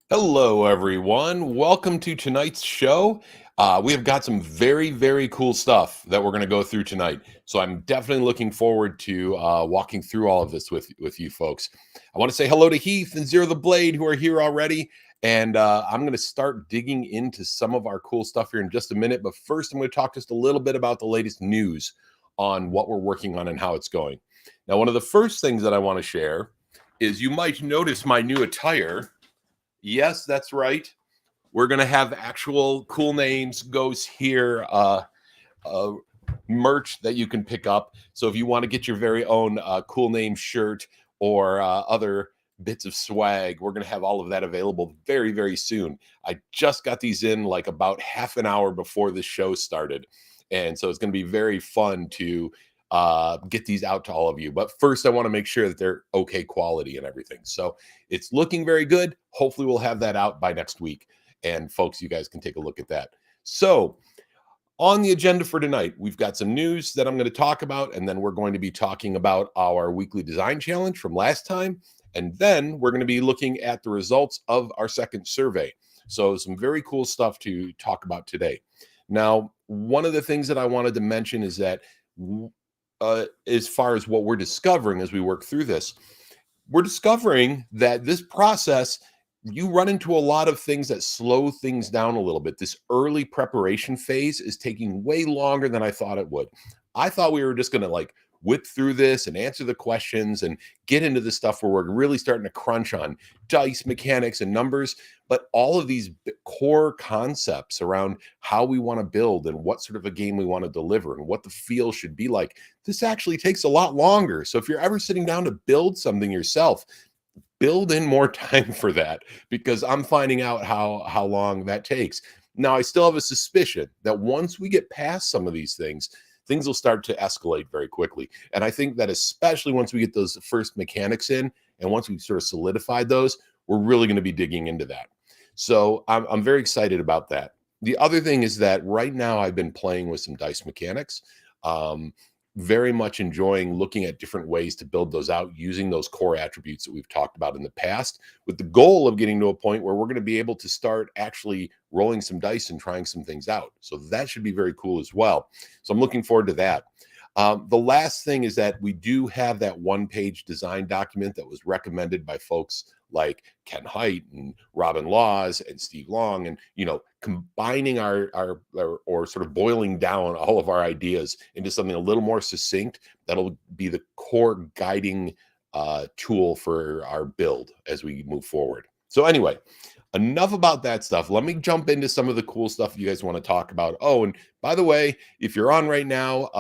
Hello, everyone. Welcome to tonight's show. We have got some very, very cool stuff that we're going to go through tonight. So I'm definitely looking forward to walking through all of this with you folks. I want to say hello to Heath and Zero the Blade, who are here already. And I'm going to start digging into some of our cool stuff here in just a minute. But first, I'm going to talk just a little bit about the latest news on what we're working on and how it's going. Now, one of the first things that I want to share is you might notice my new attire. Yes, that's right. We're gonna have actual cool names goes here, uh, merch that you can pick up. So if you want to get your very own cool name shirt or other bits of swag, we're gonna have all of that available very, very soon. I just got these in like about half an hour before the show started, and so it's gonna be very fun to get these out to all of you. But first, I want to make sure that they're okay quality and everything. So it's looking very good. Hopefully, we'll have that out by next week. And folks, you guys can take a look at that. So, on the agenda for tonight, we've got some news that I'm going to talk about, and then we're going to be talking about our weekly design challenge from last time. And then we're going to be looking at the results of our second survey. So, some very cool stuff to talk about today. Now, one of the things that I wanted to mention is that as far as what we're discovering as we work through this, we're discovering that this process, you run into a lot of things that slow things down a little bit. This early preparation phase is taking way longer than I thought it would. I thought we were just going to like whip through this and answer the questions and get into the stuff where we're really starting to crunch on dice mechanics and numbers. But all of these core concepts around how we want to build and what sort of a game we want to deliver and what the feel should be like, this actually takes a lot longer. So if you're ever sitting down to build something yourself, build in more time for that, because I'm finding out how long that takes. Now, I still have a suspicion that once we get past some of these things will start to escalate very quickly. And I think that especially once we get those first mechanics in, and once we've sort of solidified those, we're really going to be digging into that. So I'm very excited about that. The other thing is that right now I've been playing with some dice mechanics. Um, very much enjoying looking at different ways to build those out using those core attributes that we've talked about in the past, with the goal of getting to a point where we're going to be able to start actually rolling some dice and trying some things out. So that should be very cool as well. So I'm looking forward to that. The last thing is that we do have that one-page design document that was recommended by folks like Ken Hite and Robin Laws and Steve Long, and combining our or sort of boiling down all of our ideas into something a little more succinct that'll be the core guiding tool for our build as we move forward. So anyway, enough about that stuff. Let me jump into some of the cool stuff you guys want to talk about. Oh, and by the way, if you're on right now,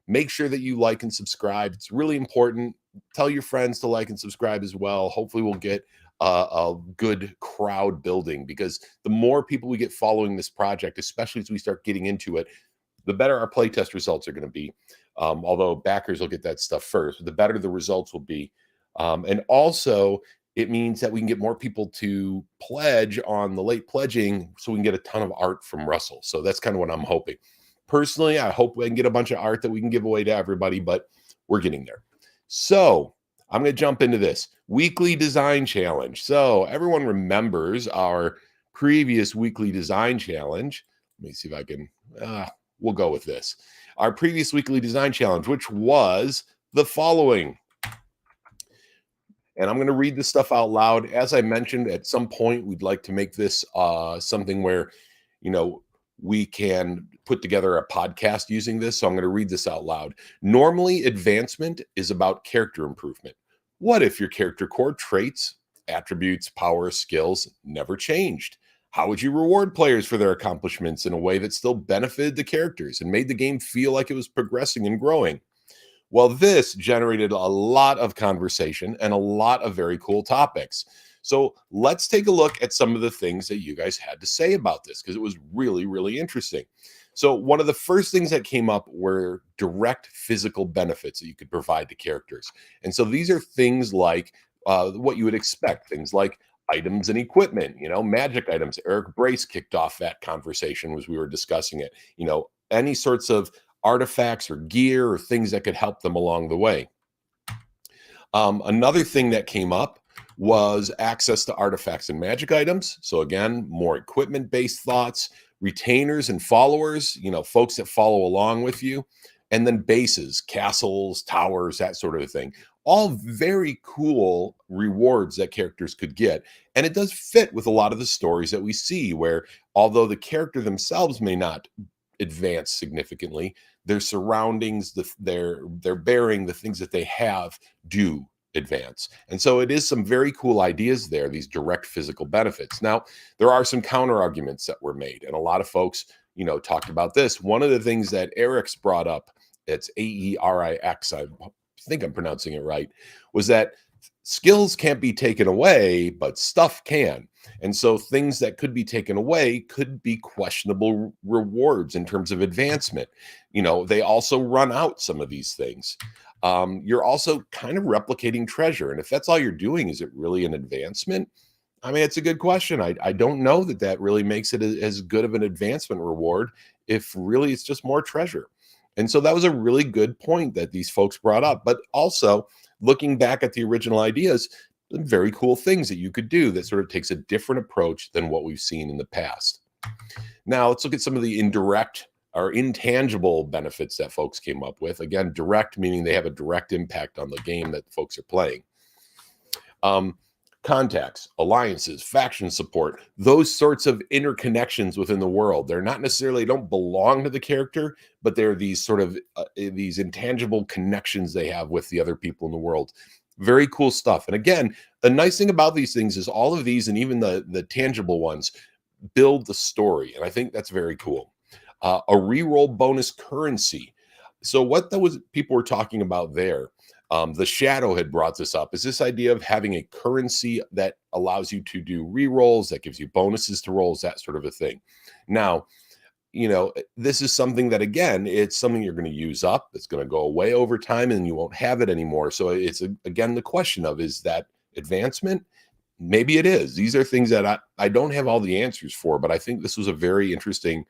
make sure that you like and subscribe. It's really important. Tell your friends to like and subscribe as well. Hopefully, we'll get a good crowd building, because the more people we get following this project, especially as we start getting into it, the better our playtest results are going to be. Although backers will get that stuff first, the better the results will be. And also, it means that we can get more people to pledge on the late pledging so we can get a ton of art from Russell. So that's kind of what I'm hoping. Personally, I hope we can get a bunch of art that we can give away to everybody, but we're getting there. So I'm going to jump into this weekly design challenge. So everyone remembers our previous weekly design challenge. Let me see if I can, we'll go with this. Our previous weekly design challenge, which was the following. And I'm going to read this stuff out loud. As I mentioned, at some point, we'd like to make this something where, we can put together a podcast using this. So I'm going to read this out loud. Normally, advancement is about character improvement. What if your character core traits, attributes, power, skills never changed? How would you reward players for their accomplishments in a way that still benefited the characters and made the game feel like it was progressing and growing? Well, this generated a lot of conversation and a lot of very cool topics. So let's take a look at some of the things that you guys had to say about this, because it was really, really interesting. So one of the first things that came up were direct physical benefits that you could provide to characters. And so these are things like what you would expect, things like items and equipment, magic items. Eric Brace kicked off that conversation as we were discussing it, any sorts of artifacts or gear or things that could help them along the way. Another thing that came up was access to artifacts and magic items. So again, more equipment-based thoughts, retainers and followers, folks that follow along with you, and then bases, castles, towers, that sort of thing. All very cool rewards that characters could get. And it does fit with a lot of the stories that we see where although the character themselves may not advance significantly, their surroundings, their bearing, the things that they have do advance. And so it is some very cool ideas there, these direct physical benefits. Now, there are some counter arguments that were made, and a lot of folks, talked about this. One of the things that Eric's brought up, it's Aerix, I think I'm pronouncing it right, was that skills can't be taken away, but stuff can. And so things that could be taken away could be questionable rewards in terms of advancement. They also run out some of these things. You're also kind of replicating treasure. And if that's all you're doing, is it really an advancement? I mean, it's a good question. I don't know that really makes it as good of an advancement reward if really it's just more treasure. And so that was a really good point that these folks brought up. But also, looking back at the original ideas, some very cool things that you could do that sort of takes a different approach than what we've seen in the past. Now, let's look at some of the indirect or intangible benefits that folks came up with. Again, direct meaning they have a direct impact on the game that folks are playing. Contacts, alliances, faction support, those sorts of interconnections within the world. They're not necessarily, don't belong to the character, but they're these sort of these intangible connections they have with the other people in the world. Very cool stuff. And again, the nice thing about these things is all of these, and even the tangible ones, build the story. And I think that's very cool. A reroll bonus currency. So what people were talking about there, the Shadow had brought this up, is this idea of having a currency that allows you to do rerolls, that gives you bonuses to rolls, that sort of a thing. Now, this is something that, again, it's something you're going to use up. It's going to go away over time and you won't have it anymore. So it's, again, the question of, is that advancement? Maybe it is. These are things that I don't have all the answers for, but I think this was a very interesting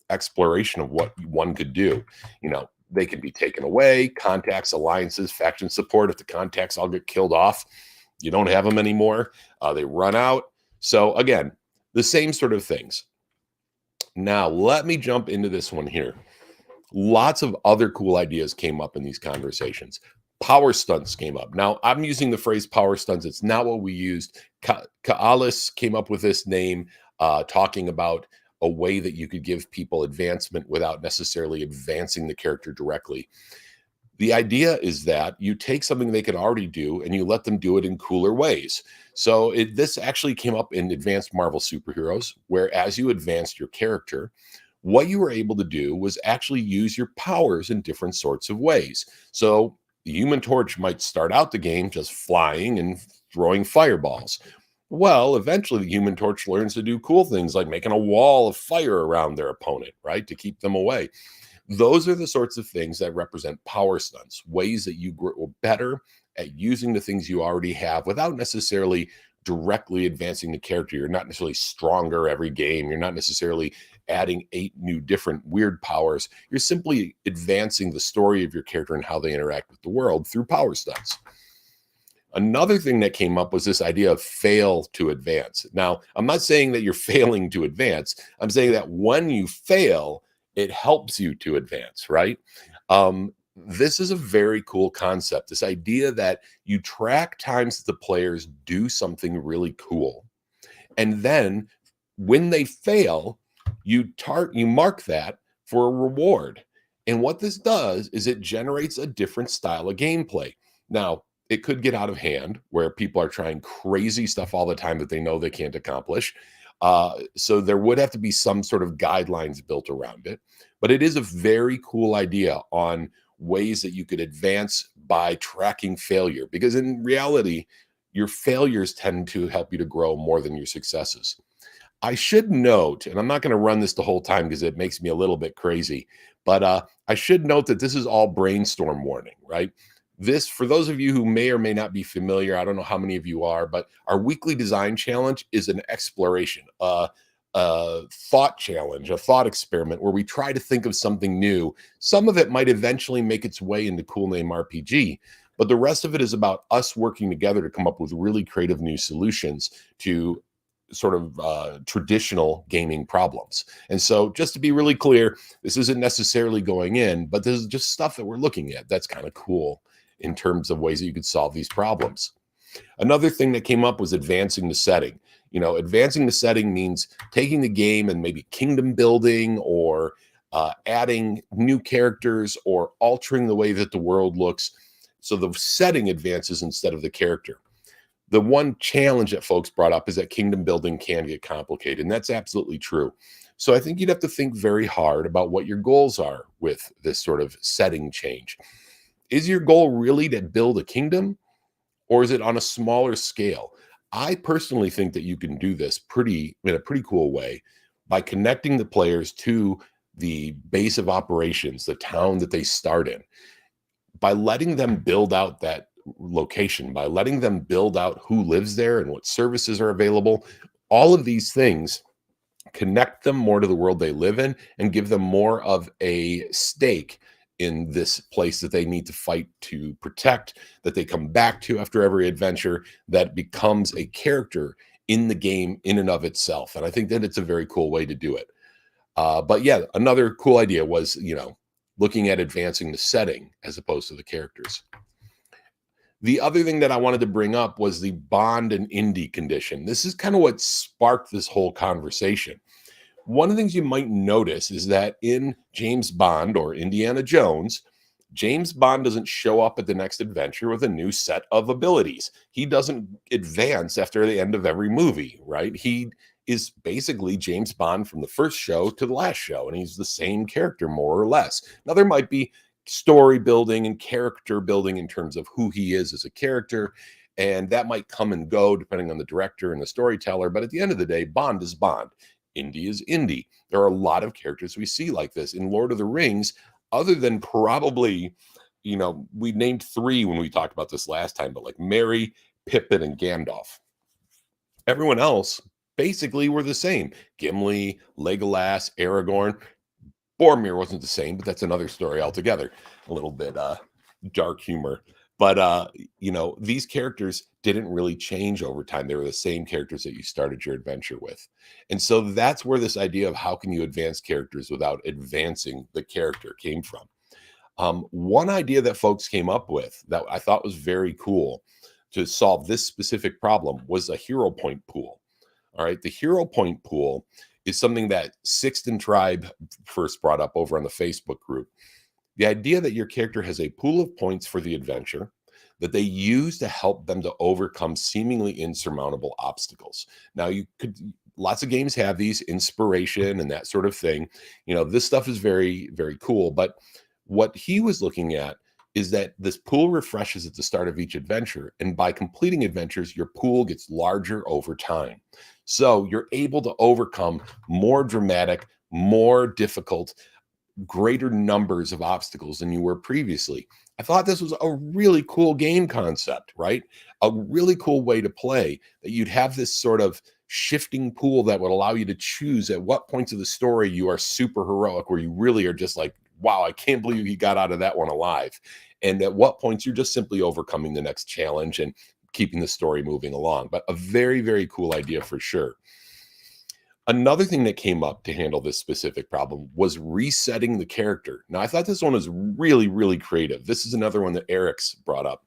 exploration of what one could do. They can be taken away, contacts, alliances, faction support. If the contacts all get killed off, you don't have them anymore. They run out. So again, the same sort of things. Now, let me jump into this one here. Lots of other cool ideas came up in these conversations. Power stunts came up. Now, I'm using the phrase power stunts. It's not what we used. Kaalis came up with this name, talking about a way that you could give people advancement without necessarily advancing the character directly. The idea is that you take something they can already do and you let them do it in cooler ways. So this actually came up in Advanced Marvel Superheroes, where as you advanced your character, what you were able to do was actually use your powers in different sorts of ways. So the Human Torch might start out the game just flying and throwing fireballs. Well, eventually the Human Torch learns to do cool things like making a wall of fire around their opponent, right, to keep them away. Those are the sorts of things that represent power stunts, ways that you grow better at using the things you already have without necessarily directly advancing the character. You're not necessarily stronger every game. You're not necessarily adding 8 new different weird powers. You're simply advancing the story of your character and how they interact with the world through power stunts. Another thing that came up was this idea of fail to advance. Now, I'm not saying that you're failing to advance. I'm saying that when you fail, it helps you to advance, right? This is a very cool concept. This idea that you track times that the players do something really cool. And then when they fail, you mark that for a reward. And what this does is it generates a different style of gameplay. Now, it could get out of hand where people are trying crazy stuff all the time that they know they can't accomplish. So there would have to be some sort of guidelines built around it. But it is a very cool idea on ways that you could advance by tracking failure. Because in reality, your failures tend to help you to grow more than your successes. I should note, and I'm not going to run this the whole time because it makes me a little bit crazy, but I should note that this is all brainstorm warning, right? This, for those of you who may or may not be familiar, I don't know how many of you are, but our weekly design challenge is an exploration, a thought challenge, a thought experiment where we try to think of something new. Some of it might eventually make its way into Cool Name RPG, But the rest of it is about us working together to come up with really creative new solutions to sort of traditional gaming problems. And so, just to be really clear, this isn't necessarily going in, but this is just stuff that we're looking at that's kind of cool in terms of ways that you could solve these problems. Another thing that came up was advancing the setting. Advancing the setting means taking the game and maybe kingdom building or adding new characters or altering the way that the world looks. So the setting advances instead of the character. The one challenge that folks brought up is that kingdom building can get complicated, and that's absolutely true. So I think you'd have to think very hard about what your goals are with this sort of setting change. Is your goal really to build a kingdom, or is it on a smaller scale? I personally think that you can do this in a pretty cool way by connecting the players to the base of operations, the town that they start in, by letting them build out that location, by letting them build out who lives there and what services are available. All of these things connect them more to the world they live in and give them more of a stake in this place that they need to fight to protect, that they come back to after every adventure, that becomes a character in the game in and of itself. And I think that it's a very cool way to do it. But yeah, another cool idea was, looking at advancing the setting as opposed to the characters. The other thing that I wanted to bring up was the bond and indie condition. This is kind of what sparked this whole conversation. One of the things you might notice is that in James Bond or Indiana Jones, James Bond doesn't show up at the next adventure with a new set of abilities. He doesn't advance after the end of every movie, right? He is basically James Bond from the first show to the last show, and he's the same character more or less. Now, there might be story building and character building in terms of who he is as a character, and that might come and go depending on the director and the storyteller. But at the end of the day, Bond is Bond. Indy is Indy. There are a lot of characters we see like this in Lord of the Rings, other than probably, we named 3 when we talked about this last time, but like Merry, Pippin, and Gandalf. Everyone else basically were the same. Gimli, Legolas, Aragorn. Boromir wasn't the same, but that's another story altogether. A little bit dark humor. But, these characters didn't really change over time. They were the same characters that you started your adventure with. And so that's where this idea of how can you advance characters without advancing the character came from. One idea that folks came up with that I thought was very cool to solve this specific problem was a hero point pool. All right. The hero point pool is something that Sixten Tribe first brought up over on the Facebook group. The idea that your character has a pool of points for the adventure that they use to help them to overcome seemingly insurmountable obstacles. Now, lots of games have these, inspiration and that sort of thing. This stuff is very, very cool. But what he was looking at is that this pool refreshes at the start of each adventure. And by completing adventures, your pool gets larger over time. So you're able to overcome more dramatic, more difficult, greater numbers of obstacles than you were previously. I thought this was a really cool game concept, right? A really cool way to play, that you'd have this sort of shifting pool that would allow you to choose at what points of the story you are super heroic, where you really are just like, wow, I can't believe you got out of that one alive. And at what points you're just simply overcoming the next challenge and keeping the story moving along. But a very, very cool idea for sure. Another thing that came up to handle this specific problem was resetting the character. Now, I thought this one was really, really creative. This is another one that Eric's brought up.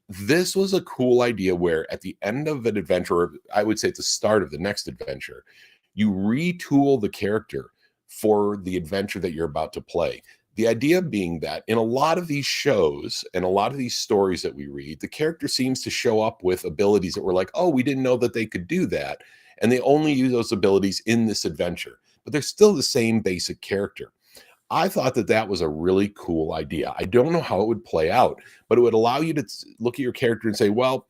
This was a cool idea where at the end of an adventure, or I would say at the start of the next adventure, you retool the character for the adventure that you're about to play. The idea being that in a lot of these shows and a lot of these stories that we read, the character seems to show up with abilities that we're like, oh, we didn't know that they could do that. And they only use those abilities in this adventure, but they're still the same basic character. I thought that that was a really cool idea. I don't know how it would play out, but it would allow you to look at your character and say, well,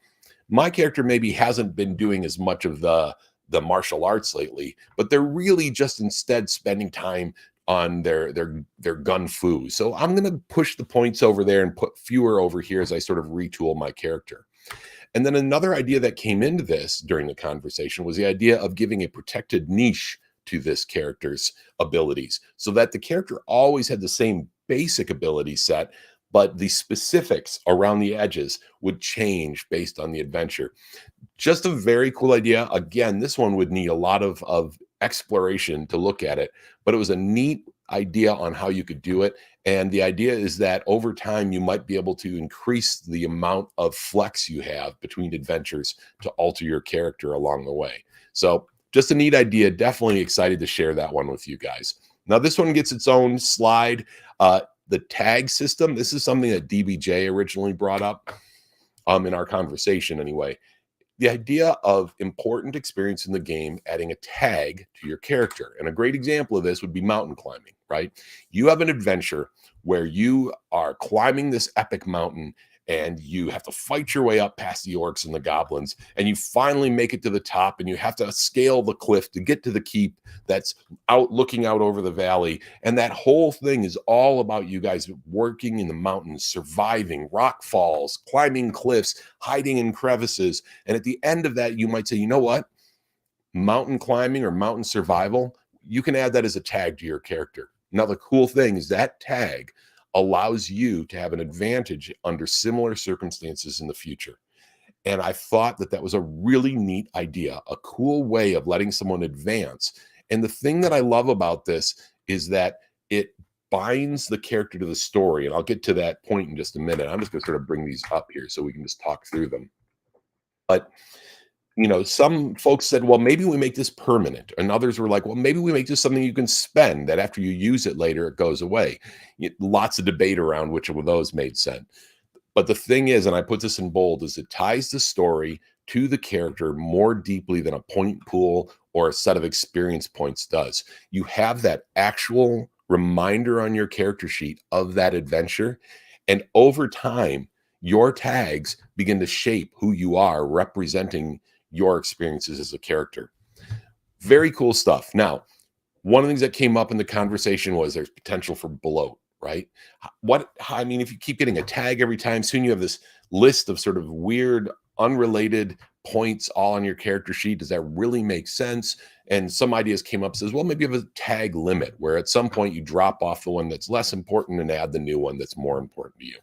my character maybe hasn't been doing as much of the martial arts lately, but they're really just instead spending time on their gun fu. So I'm going to push the points over there and put fewer over here as I sort of retool my character. And then another idea that came into this during the conversation was the idea of giving a protected niche to this character's abilities, so that the character always had the same basic ability set, but the specifics around the edges would change based on the adventure. Just a very cool idea. Again, this one would need a lot of exploration to look at it, but it was a neat idea on how you could do it. And the idea is that over time, you might be able to increase the amount of flex you have between adventures to alter your character along the way. So, just a neat idea. Definitely excited to share that one with you guys. Now, this one gets its own slide. The tag system. This is something that DBJ originally brought up in our conversation, anyway. The idea of important experience in the game, adding a tag to your character. And a great example of this would be mountain climbing, right? You have an adventure where you are climbing this epic mountain and you have to fight your way up past the orcs and the goblins, and you finally make it to the top, and you have to scale the cliff to get to the keep that's out looking out over the valley. And that whole thing is all about you guys working in the mountains, surviving rock falls, climbing cliffs, hiding in crevices. And at the end of that, you might say, you know what? Mountain climbing or mountain survival, you can add that as a tag to your character. Now, the cool thing is that tag allows you to have an advantage under similar circumstances in the future. And I thought that that was a really neat idea, a cool way of letting someone advance. And the thing that I love about this is that it binds the character to the story. And I'll get to that point in just a minute. I'm just going to sort of bring these up here so we can just talk through them. But some folks said, well, maybe we make this permanent. And others were like, well, maybe we make this something you can spend, that after you use it later, it goes away. Lots of debate around which of those made sense. But the thing is, and I put this in bold, is it ties the story to the character more deeply than a point pool or a set of experience points does. You have that actual reminder on your character sheet of that adventure. And over time, your tags begin to shape who you are, representing your experiences as a character. Very cool stuff. Now, one of the things that came up in the conversation was there's potential for bloat, right? If you keep getting a tag every time, soon you have this list of sort of weird, unrelated points all on your character sheet. Does that really make sense? And some ideas came up, says, well, maybe you have a tag limit where at some point you drop off the one that's less important and add the new one that's more important to you.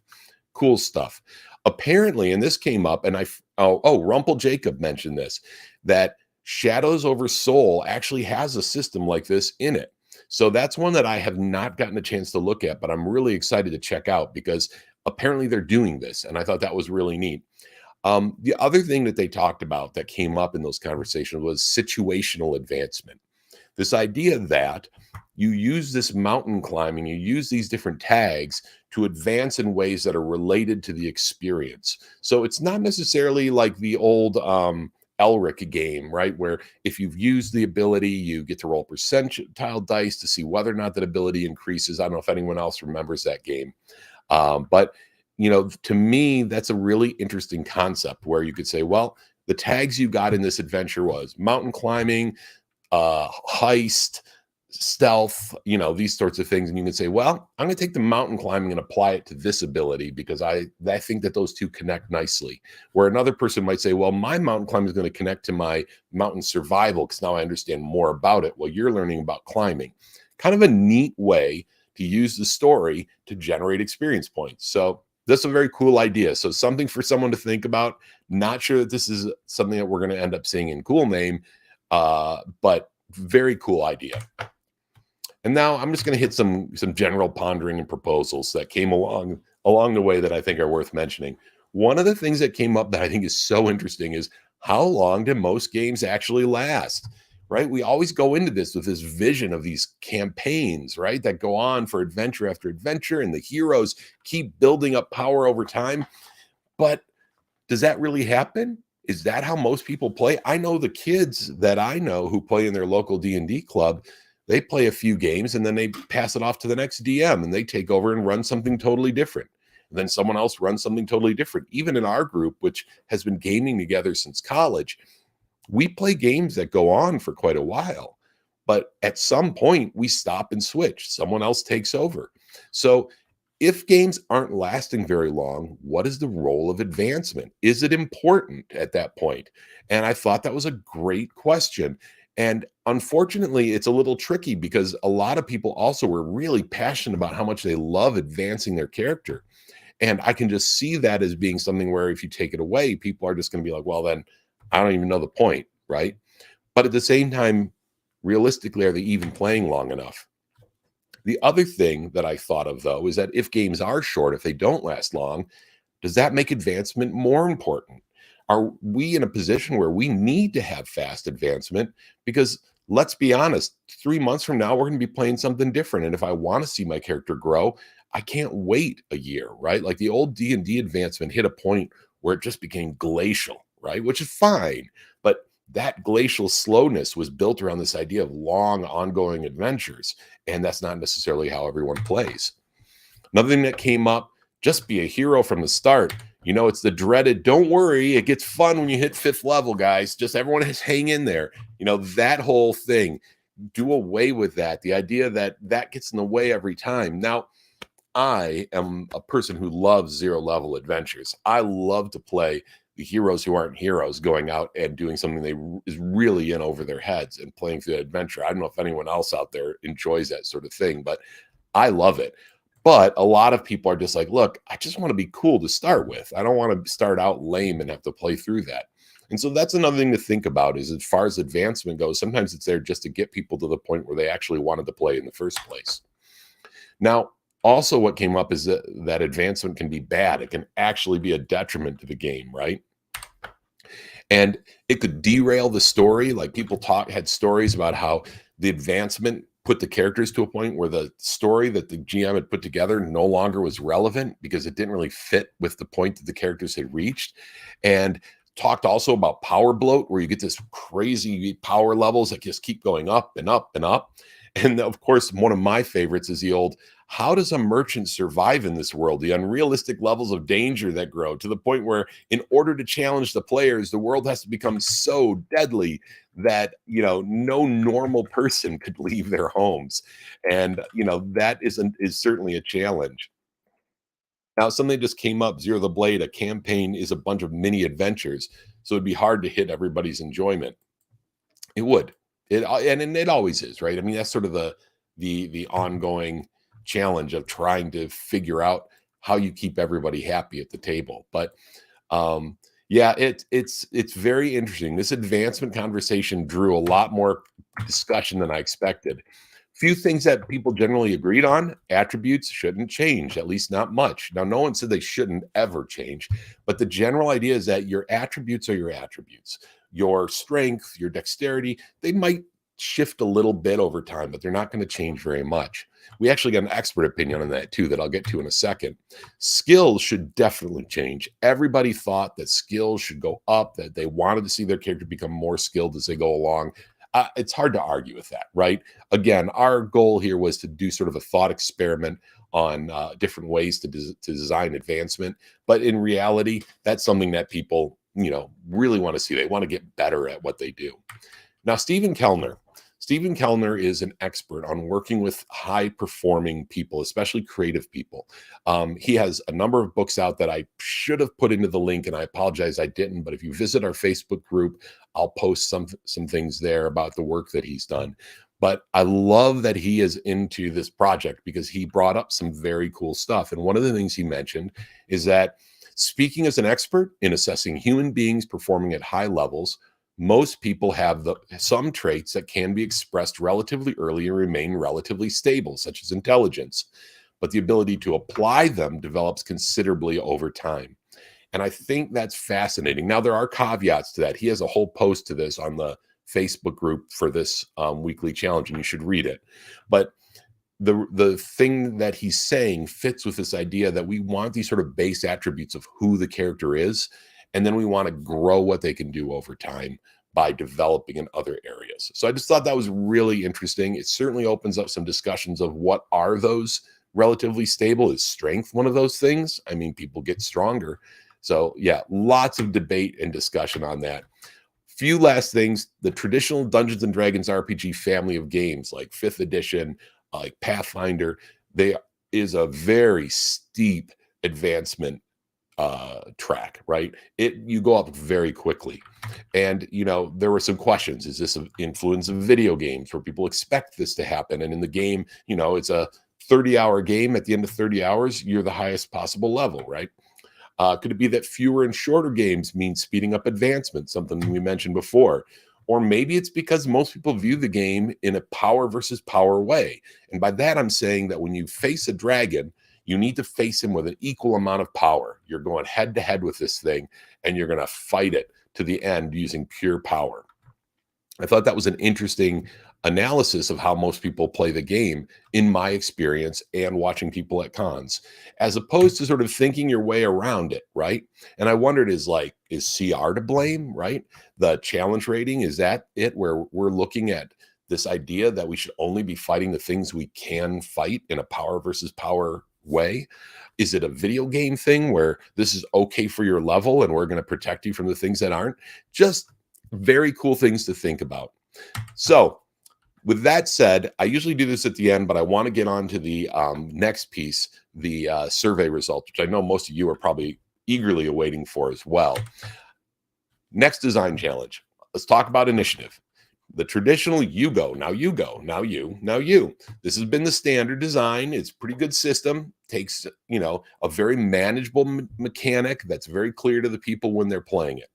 Cool stuff. Apparently, and this came up, and Rumpel Jacob mentioned this, that Shadows over Soul actually has a system like this in it. So that's one that I have not gotten a chance to look at, but I'm really excited to check out because apparently they're doing this, and I thought that was really neat. The other thing that they talked about that came up in those conversations was situational advancement. This idea that you use this mountain climbing, you use these different tags to advance in ways that are related to the experience. So it's not necessarily like the old Elric game, right? Where if you've used the ability, you get to roll percentile dice to see whether or not that ability increases. I don't know if anyone else remembers that game. But to me, that's a really interesting concept where you could say, well, the tags you got in this adventure was mountain climbing, heist, stealth, these sorts of things. And you can say, well, I'm going to take the mountain climbing and apply it to this ability because I think that those two connect nicely. Where another person might say, well, my mountain climbing is going to connect to my mountain survival because now I understand more about it. Well, you're learning about climbing. Kind of a neat way to use the story to generate experience points. So that's a very cool idea. So something for someone to think about. Not sure that this is something that we're going to end up seeing in Cool Name, but very cool idea. And now I'm just going to hit some general pondering and proposals that came along the way that I think are worth mentioning. One of the things that came up that I think is so interesting is how long do most games actually last? Right? We always go into this with this vision of these campaigns, right? That go on for adventure after adventure, and the heroes keep building up power over time. But does that really happen? Is that how most people play? I know the kids that I know who play in their local D&D club, they play a few games and then they pass it off to the next DM and they take over and run something totally different. And then someone else runs something totally different. Even in our group, which has been gaming together since college, we play games that go on for quite a while. But at some point, we stop and switch. Someone else takes over. So if games aren't lasting very long, what is the role of advancement? Is it important at that point? And I thought that was a great question. And unfortunately, it's a little tricky because a lot of people also were really passionate about how much they love advancing their character. And I can just see that as being something where if you take it away, people are just going to be like, well, then I don't even know the point, right? But at the same time, realistically, are they even playing long enough? The other thing that I thought of, though, is that if games are short, if they don't last long, does that make advancement more important? Are we in a position where we need to have fast advancement? Because let's be honest, 3 months from now, we're going to be playing something different. And if I want to see my character grow, I can't wait a year, right? Like the old D&D advancement hit a point where it just became glacial, right? Which is fine. But that glacial slowness was built around this idea of long, ongoing adventures. And that's not necessarily how everyone plays. Another thing that came up, just be a hero from the start. It's the dreaded, don't worry, it gets fun when you hit 5th level, guys. Just everyone just hang in there. That whole thing, do away with that. The idea that that gets in the way every time. Now, I am a person who loves 0 level adventures. I love to play the heroes who aren't heroes going out and doing something is really in over their heads and playing through the adventure. I don't know if anyone else out there enjoys that sort of thing, but I love it. But a lot of people are just like, look, I just want to be cool to start with. I don't want to start out lame and have to play through that. And so that's another thing to think about is as far as advancement goes, sometimes it's there just to get people to the point where they actually wanted to play in the first place. Now, also what came up is that advancement can be bad. It can actually be a detriment to the game, right? And it could derail the story. Like people had stories about how the advancement put the characters to a point where the story that the GM had put together no longer was relevant because it didn't really fit with the point that the characters had reached. And talked also about power bloat, where you get this crazy power levels that just keep going up and up and up. And of course, one of my favorites is the old, how does a merchant survive in this world? The unrealistic levels of danger that grow to the point where, in order to challenge the players, the world has to become so deadly that, no normal person could leave their homes. And, that is certainly a challenge. Now, something just came up, Zero the Blade, a campaign is a bunch of mini adventures. So it'd be hard to hit everybody's enjoyment. It would. And it always is, right? I mean, that's sort of the ongoing challenge of trying to figure out how you keep everybody happy at the table. But yeah, it's very interesting. This advancement conversation drew a lot more discussion than I expected. Few things that people generally agreed on: attributes shouldn't change, at least not much. Now, no one said they shouldn't ever change, but the general idea is that your attributes are your attributes. Your strength, your dexterity, they might shift a little bit over time, but they're not going to change very much. We actually got an expert opinion on that too, that I'll get to in a second. Skills should definitely change. Everybody thought that skills should go up, that they wanted to see their character become more skilled as they go along. It's hard to argue with that, right? Again, our goal here was to do sort of a thought experiment on different ways to design advancement. But in reality, that's something that people, really want to see. They want to get better at what they do. Now, Stephen Kellner is an expert on working with high performing people, especially creative people. He has a number of books out that I should have put into the link, and I apologize I didn't. But if you visit our Facebook group, I'll post some things there about the work that he's done. But I love that he is into this project because he brought up some very cool stuff. And one of the things he mentioned is that, speaking as an expert in assessing human beings performing at high levels, most people have some traits that can be expressed relatively early and remain relatively stable, such as intelligence, but the ability to apply them develops considerably over time. And I think that's fascinating. Now, there are caveats to that. He has a whole post to this on the Facebook group for this weekly challenge, and you should read it. But the thing that he's saying fits with this idea that we want these sort of base attributes of who the character is, and then we want to grow what they can do over time by developing in other areas. So I just thought that was really interesting. It certainly opens up some discussions of what are those relatively stable. Is strength one of those things? I mean, people get stronger. So yeah, lots of debate and discussion on that. Few last things. The traditional Dungeons and Dragons RPG family of games, like 5th edition, like Pathfinder, there is a very steep advancement track, right? You go up very quickly. And there were some questions. Is this an influence of video games where people expect this to happen? And in the game, it's a 30-hour game, at the end of 30 hours, you're the highest possible level, right? Could it be that fewer and shorter games mean speeding up advancement, something we mentioned before? Or maybe it's because most people view the game in a power versus power way. And by that, I'm saying that when you face a dragon, you need to face him with an equal amount of power. You're going head to head with this thing, and you're going to fight it to the end using pure power. I thought that was an interesting analysis of how most people play the game in my experience and watching people at cons, as opposed to sort of thinking your way around it, right? And I wondered, is CR to blame, right? The challenge rating, is that it, where we're looking at this idea that we should only be fighting the things we can fight in a power versus power way? Is it a video game thing where this is okay for your level and we're going to protect you from the things that aren't? Just very cool things to think about. So with that said, I usually do this at the end, but I want to get on to the next piece, the survey results, which I know most of you are probably eagerly awaiting for as well. Next design challenge. Let's talk about initiative. The traditional you go, now you go, now you, now you. This has been the standard design. It's a pretty good system. Takes, a very manageable mechanic that's very clear to the people when they're playing it.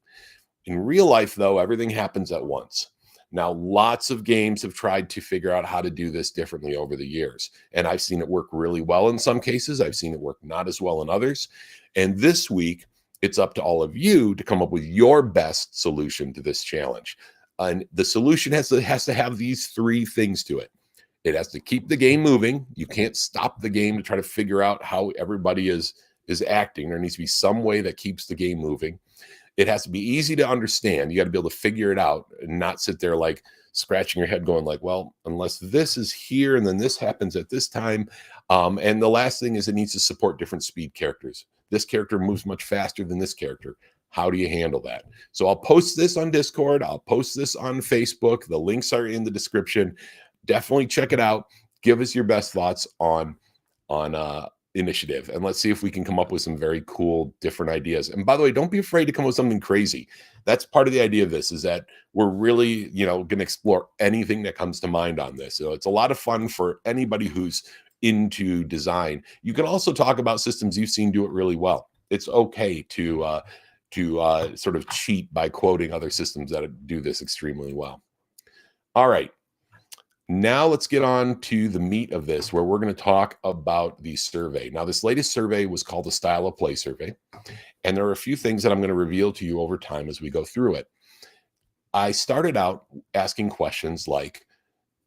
In real life, though, everything happens at once. Now, lots of games have tried to figure out how to do this differently over the years. And I've seen it work really well in some cases. I've seen it work not as well in others. And this week, it's up to all of you to come up with your best solution to this challenge. And the solution has to have these three things to it. It has to keep the game moving. You can't stop the game to try to figure out how everybody is acting. There needs to be some way that keeps the game moving. It has to be easy to understand. You got to be able to figure it out and not sit there like scratching your head going like, well, unless this is here and then this happens at this time. And the last thing is it needs to support different speed characters. This character moves much faster than this character. How do you handle that? So I'll post this on Discord. I'll post this on Facebook. The links are in the description. Definitely check it out. Give us your best thoughts on initiative, and let's see if we can come up with some very cool different ideas. And by the way, don't be afraid to come up with something crazy. That's part of the idea of this, is that we're really going to explore anything that comes to mind on this. So it's a lot of fun for anybody who's into design. You can also talk about systems you've seen do it really well. It's okay to sort of cheat by quoting other systems that do this extremely well. All right. Now let's get on to the meat of this, where we're going to talk about the survey. Now, this latest survey was called the Style of Play Survey, and there are a few things that I'm going to reveal to you over time as we go through it. I started out asking questions like,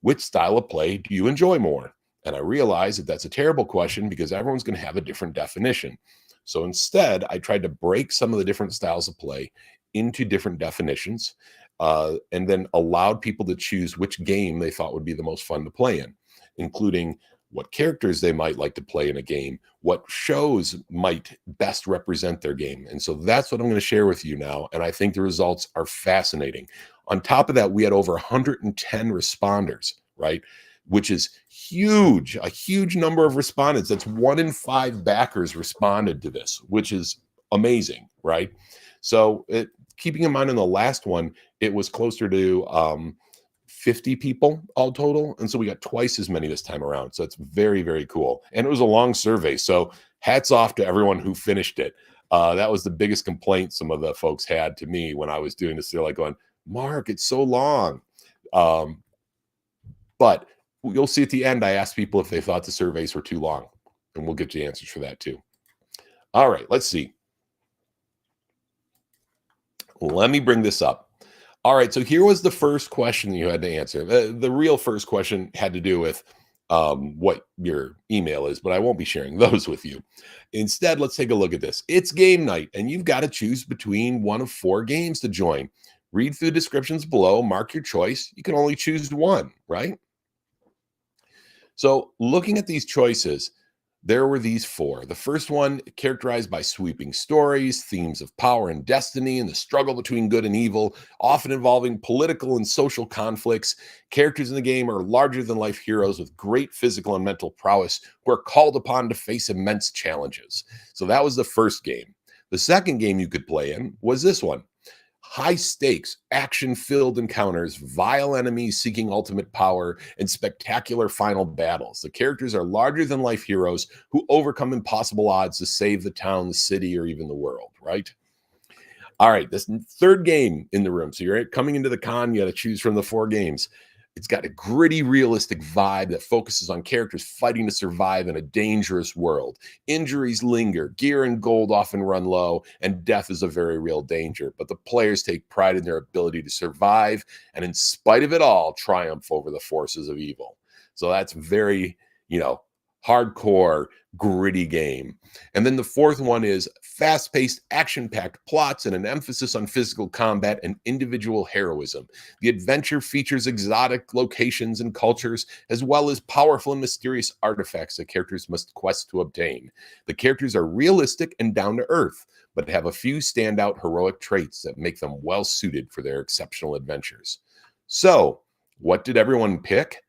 which style of play do you enjoy more? And I realized that that's a terrible question because everyone's going to have a different definition. So instead, I tried to break some of the different styles of play into different definitions, and then allowed people to choose which game they thought would be the most fun to play in, including what characters they might like to play in a game, what shows might best represent their game. And so that's what I'm going to share with you now. And I think the results are fascinating. On top of that, we had over 110 responders, right? Which is huge, a huge number of respondents. That's 1 in 5 backers responded to this, which is amazing, right? So keeping in mind in the last one, it was closer to 50 people all total. And so we got twice as many this time around. So it's very, very cool. And it was a long survey. So hats off to everyone who finished it. That was the biggest complaint some of the folks had to me when I was doing this. They're like going, Mark, it's so long. But you'll see at the end, I asked people if they thought the surveys were too long. And we'll get you answers for that too. All right, let's see. Let me bring this up. All right, so here was the first question you had to answer. The real first question had to do with what your email is, but I won't be sharing those with you. Instead, let's take a look at this. It's game night, and you've got to choose between one of 4 games to join. Read through the descriptions below, mark your choice. You can only choose one, right? So looking at these choices, there were these 4. The first one, characterized by sweeping stories, themes of power and destiny, and the struggle between good and evil, often involving political and social conflicts. Characters in the game are larger-than-life heroes with great physical and mental prowess who are called upon to face immense challenges. So that was the first game. The second game you could play in was this one. High stakes, action filled encounters, vile enemies seeking ultimate power, and spectacular final battles. The characters are larger than life heroes who overcome impossible odds to save the town, the city, or even the world, right? All right, this third game in the room. So you're coming into the con, you got to choose from the four games. It's got a gritty, realistic vibe that focuses on characters fighting to survive in a dangerous world. Injuries linger, gear and gold often run low, and death is a very real danger. But the players take pride in their ability to survive and, in spite of it all, triumph over the forces of evil. So that's very, hardcore, gritty game. And then the fourth one is fast-paced, action-packed plots and an emphasis on physical combat and individual heroism. The adventure features exotic locations and cultures, as well as powerful and mysterious artifacts that characters must quest to obtain. The characters are realistic and down to earth, but have a few standout heroic traits that make them well suited for their exceptional adventures. So, what did everyone pick?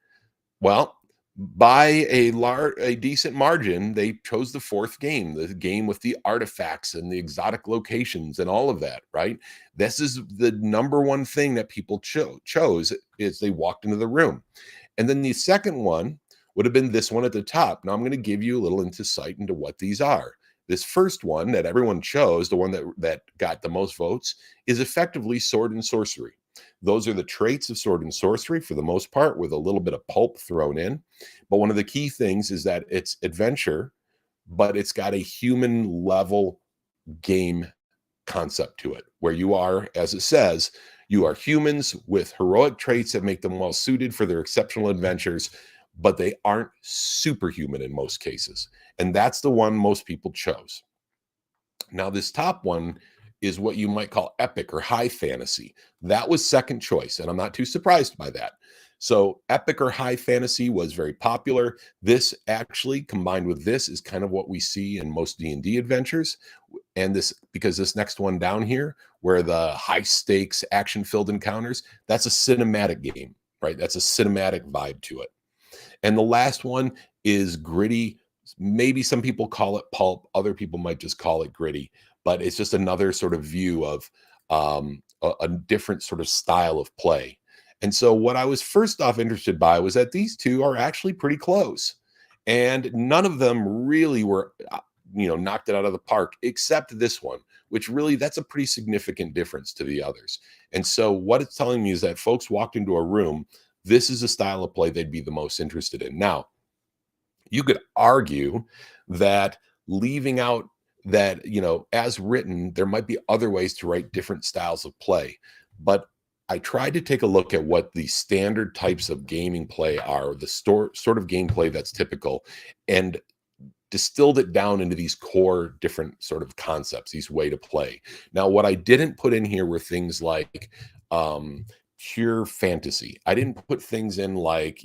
Well, by a decent margin, they chose the fourth game, the game with the artifacts and the exotic locations and all of that, right? This is the number one thing that people chose as they walked into the room. And then the second one would have been this one at the top. Now I'm going to give you a little insight into what these are. This first one that everyone chose, the one that got the most votes, is effectively sword and sorcery. Those are the traits of sword and sorcery for the most part, with a little bit of pulp thrown in. But one of the key things is that it's adventure, but it's got a human level game concept to it, where you are, as it says, you are humans with heroic traits that make them well suited for their exceptional adventures, but they aren't superhuman in most cases. And that's the one most people chose. Now, this top one is what you might call epic or high fantasy. That was second choice, and I'm not too surprised by that. So epic or high fantasy was very popular. This actually, combined with this, is kind of what we see in most D&D adventures. And this, because this next one down here, where the high stakes action filled encounters, that's a cinematic game, right? That's a cinematic vibe to it. And the last one is gritty. Maybe some people call it pulp. Other people might just call it gritty, but it's just another sort of view of a different sort of style of play. And so what I was first off interested by was that these two are actually pretty close, and none of them really were, knocked it out of the park, except this one, which really, that's a pretty significant difference to the others. And so what it's telling me is that folks walked into a room, this is a style of play they'd be the most interested in. Now, you could argue that leaving out that, as written, there might be other ways to write different styles of play. But I tried to take a look at what the standard types of gaming play are, the sort of gameplay that's typical, and distilled it down into these core different sort of concepts, these way to play. Now, what I didn't put in here were things like pure fantasy. I didn't put things in like,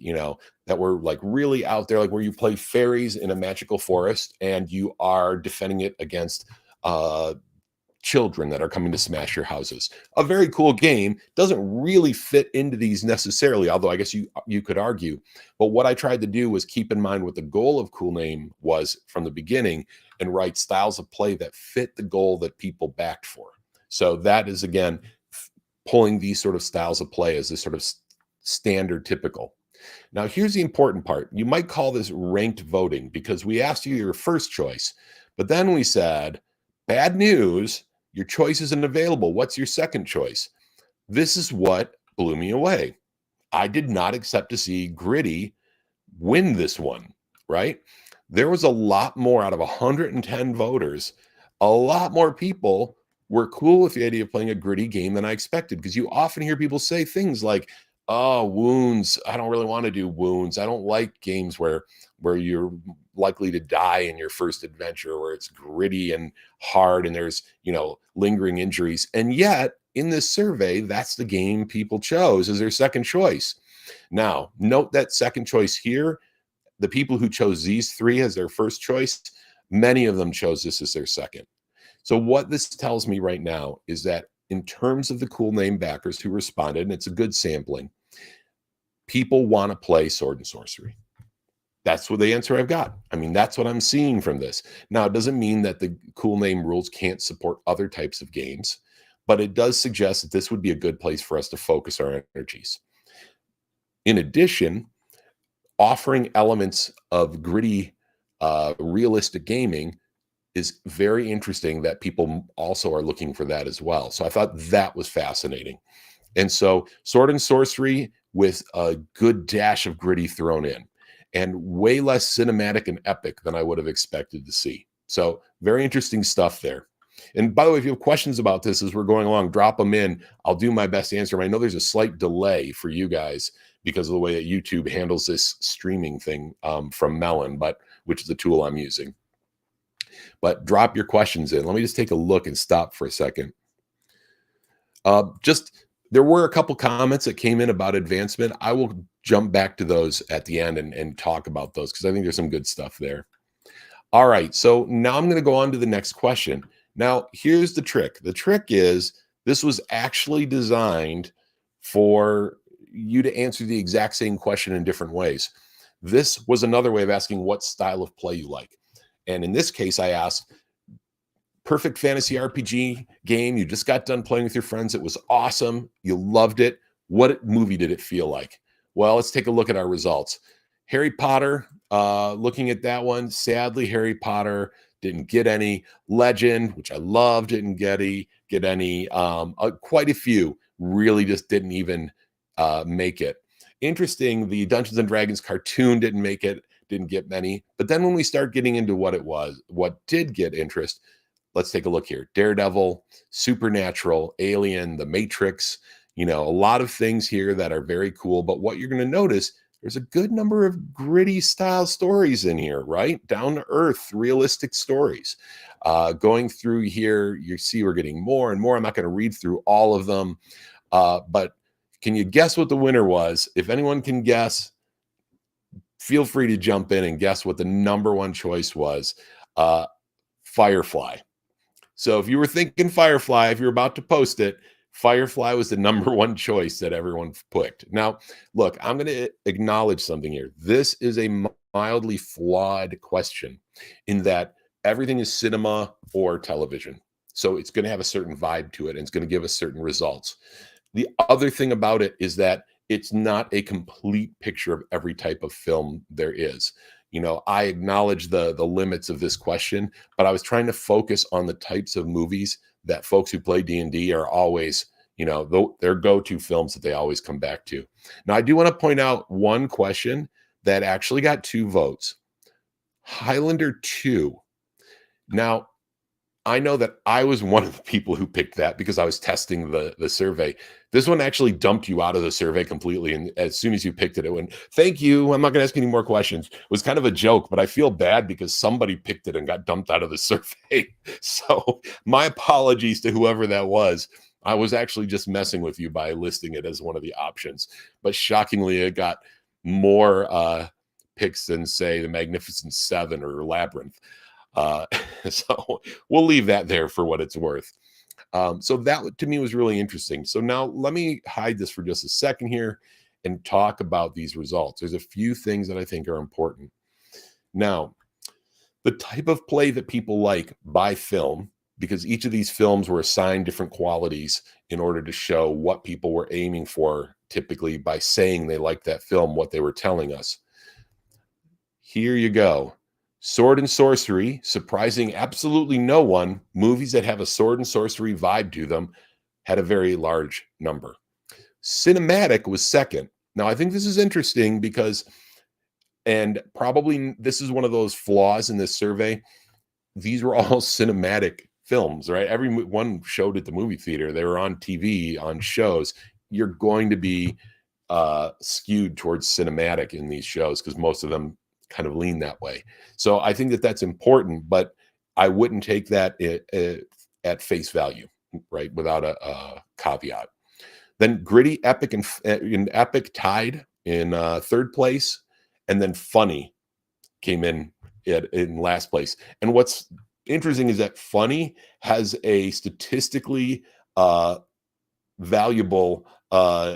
that were like really out there, like where you play fairies in a magical forest and you are defending it against children that are coming to smash your houses. A very cool game, doesn't really fit into these necessarily, although I guess you could argue. But what I tried to do was keep in mind what the goal of Cool Name was from the beginning and write styles of play that fit the goal that people backed for. So that is, again, pulling these sort of styles of play as this sort of standard typical. Now, here's the important part. You might call this ranked voting because we asked you your first choice, but then we said, bad news, your choice isn't available. What's your second choice? This is what blew me away. I did not expect to see Gritty win this one, right? There was a lot more out of 110 voters. A lot more people were cool with the idea of playing a gritty game than I expected, because you often hear people say things like, oh, wounds, I don't really want to do wounds. I don't like games where you're likely to die in your first adventure, where it's gritty and hard and there's, lingering injuries. And yet in this survey, that's the game people chose as their second choice. Now, note that second choice here, the people who chose these three as their first choice, many of them chose this as their second. So what this tells me right now is that in terms of the Cool Name backers who responded, and it's a good sampling, people want to play sword and sorcery. That's what the answer I've got. I mean, that's what I'm seeing from this. Now, it doesn't mean that the Cool Name rules can't support other types of games, but it does suggest that this would be a good place for us to focus our energies. In addition, offering elements of gritty, realistic gaming is very interesting that people also are looking for that as well. So I thought that was fascinating. And so sword and sorcery with a good dash of gritty thrown in and way less cinematic and epic than I would have expected to see. So very interesting stuff there. And by the way, if you have questions about this as we're going along, drop them in. I'll do my best to answer them. I know there's a slight delay for you guys because of the way that YouTube handles this streaming thing from Melon, which is the tool I'm using. But drop your questions in. Let me just take a look and stop for a second. There were a couple comments that came in about advancement. I will jump back to those at the end and talk about those because I think there's some good stuff there. All right, so now I'm going to go on to the next question. Now, here's the trick. The trick is this was actually designed for you to answer the exact same question in different ways. This was another way of asking what style of play you like. And in this case, I asked, perfect fantasy RPG game. You just got done playing with your friends. It was awesome. You loved it. What movie did it feel like? Well, let's take a look at our results. Harry Potter, looking at that one, sadly, Harry Potter didn't get any. Legend, which I love, didn't get any. Quite a few really just didn't even make it. Interesting, the Dungeons and Dragons cartoon didn't make it, didn't get many. But then when we start getting into what did get interest, let's take a look here. Daredevil, Supernatural, Alien, The Matrix, a lot of things here that are very cool. But what you're going to notice, there's a good number of gritty style stories in here, right? Down to earth, realistic stories. Going through here, you see we're getting more and more. I'm not going to read through all of them. But can you guess what the winner was? If anyone can guess, feel free to jump in and guess what the number one choice was. Firefly. So if you were thinking Firefly, if you're about to post it, Firefly was the number one choice that everyone picked. Now, look, I'm going to acknowledge something here. This is a mildly flawed question in that everything is cinema or television. So it's going to have a certain vibe to it, and it's going to give us certain results. The other thing about it is that it's not a complete picture of every type of film there is. I acknowledge the limits of this question, but I was trying to focus on the types of movies that folks who play D&D are always, their go-to films that they always come back to. Now, I do want to point out one question that actually got 2 votes. Highlander 2. Now, I know that I was one of the people who picked that because I was testing the survey. This one actually dumped you out of the survey completely. And as soon as you picked it, it went, thank you. I'm not going to ask any more questions. It was kind of a joke, but I feel bad because somebody picked it and got dumped out of the survey. So my apologies to whoever that was. I was actually just messing with you by listing it as one of the options. But shockingly, it got more picks than, say, the Magnificent Seven or Labyrinth. So we'll leave that there for what it's worth. So that to me was really interesting. So now let me hide this for just a second here and talk about these results. There's a few things that I think are important. Now, the type of play that people like by film, because each of these films were assigned different qualities in order to show what people were aiming for, typically by saying they liked that film, what they were telling us. Here you go. Sword and sorcery, surprising absolutely no one. Movies that have a sword and sorcery vibe to them had a very large number. Cinematic was second. Now, I think this is interesting because, and probably this is one of those flaws in this survey, these were all cinematic films, right? Everyone showed at the movie theater. They were on TV, on shows. You're going to be skewed towards cinematic in these shows because most of them kind of lean that way. So I think that that's important, but I wouldn't take that at face value, right? Without a caveat. Then gritty, epic, and epic tied in third place, and then funny came in last place. And what's interesting is that funny has a statistically valuable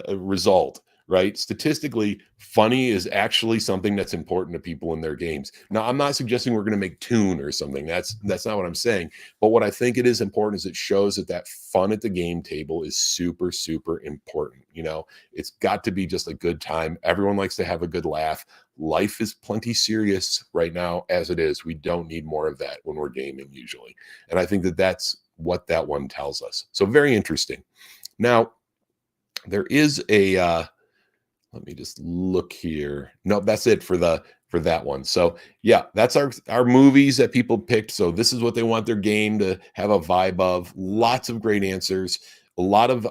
result, right? Statistically, funny is actually something that's important to people in their games. Now, I'm not suggesting we're going to make tune or something. That's not what I'm saying. But what I think it is important is it shows that that fun at the game table is super, super important. You know, it's got to be just a good time. Everyone likes to have a good laugh. Life is plenty serious right now as it is. We don't need more of that when we're gaming usually. And I think that that's what that one tells us. So very interesting. Now, there is a let me just look here. No, that's it for that one. So yeah, that's our movies that people picked. So this is what they want their game to have a vibe of. Lots of great answers, a lot of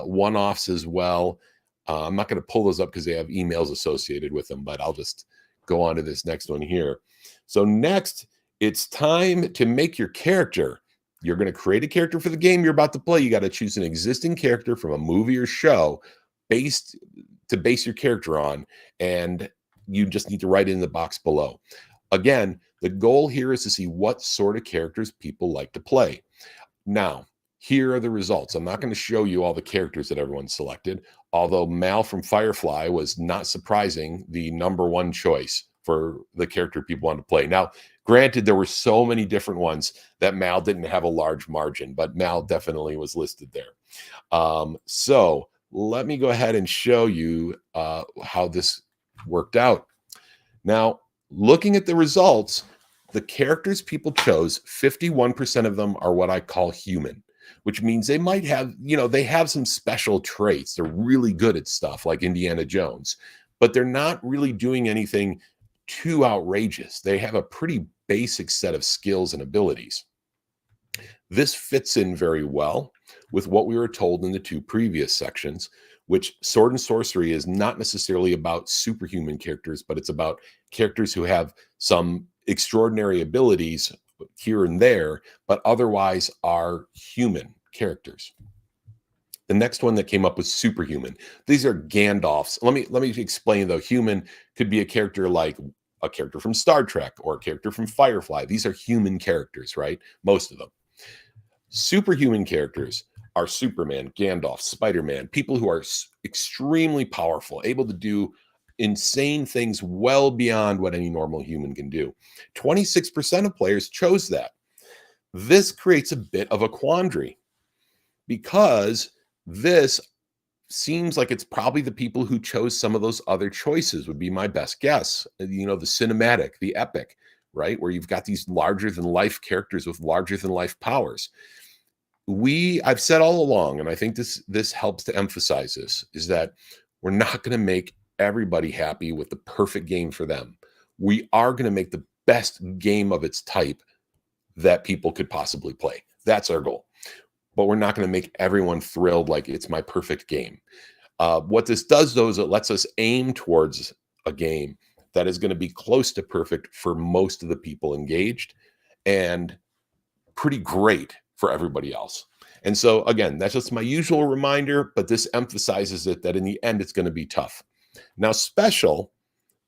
one-offs as well. I'm not going to pull those up because they have emails associated with them, but I'll just go on to this next one here. So next, it's time to make your character. You're going to create a character for the game you're about to play. You got to choose an existing character from a movie or show based to base your character on, and you just need to write it in the box below. Again, the goal here is to see what sort of characters people like to play. Now, here are the results. I'm not going to show you all the characters that everyone selected, although Mal from Firefly was not surprising the number one choice for the character people wanted to play. Now, granted, there were so many different ones that Mal didn't have a large margin, but Mal definitely was listed there. So let me go ahead and show you how this worked out. Now, looking at the results, the characters people chose, 51% of them are what I call human, which means they might have, they have some special traits. They're really good at stuff like Indiana Jones, but they're not really doing anything too outrageous. They have a pretty basic set of skills and abilities. This fits in very well with what we were told in the two previous sections, which Sword and Sorcery is not necessarily about superhuman characters, but it's about characters who have some extraordinary abilities here and there, but otherwise are human characters. The next one that came up was superhuman. These are Gandalfs. Let me explain though. Human could be a character like a character from Star Trek or a character from Firefly. These are human characters, right? Most of them. Superhuman characters are Superman, Gandalf, Spider-Man, people who are extremely powerful, able to do insane things well beyond what any normal human can do. 26% of players chose that. This creates a bit of a quandary because this seems like it's probably the people who chose some of those other choices would be my best guess. The cinematic, the epic, right? Where you've got these larger than life characters with larger than life powers. I've said all along, and I think this helps to emphasize this, is that we're not going to make everybody happy with the perfect game for them. We are going to make the best game of its type that people could possibly play. That's our goal. But we're not going to make everyone thrilled like it's my perfect game. What this does, though, is it lets us aim towards a game that is going to be close to perfect for most of the people engaged and pretty great for everybody else. And so, again, that's just my usual reminder, but this emphasizes it that in the end, it's going to be tough. Now, special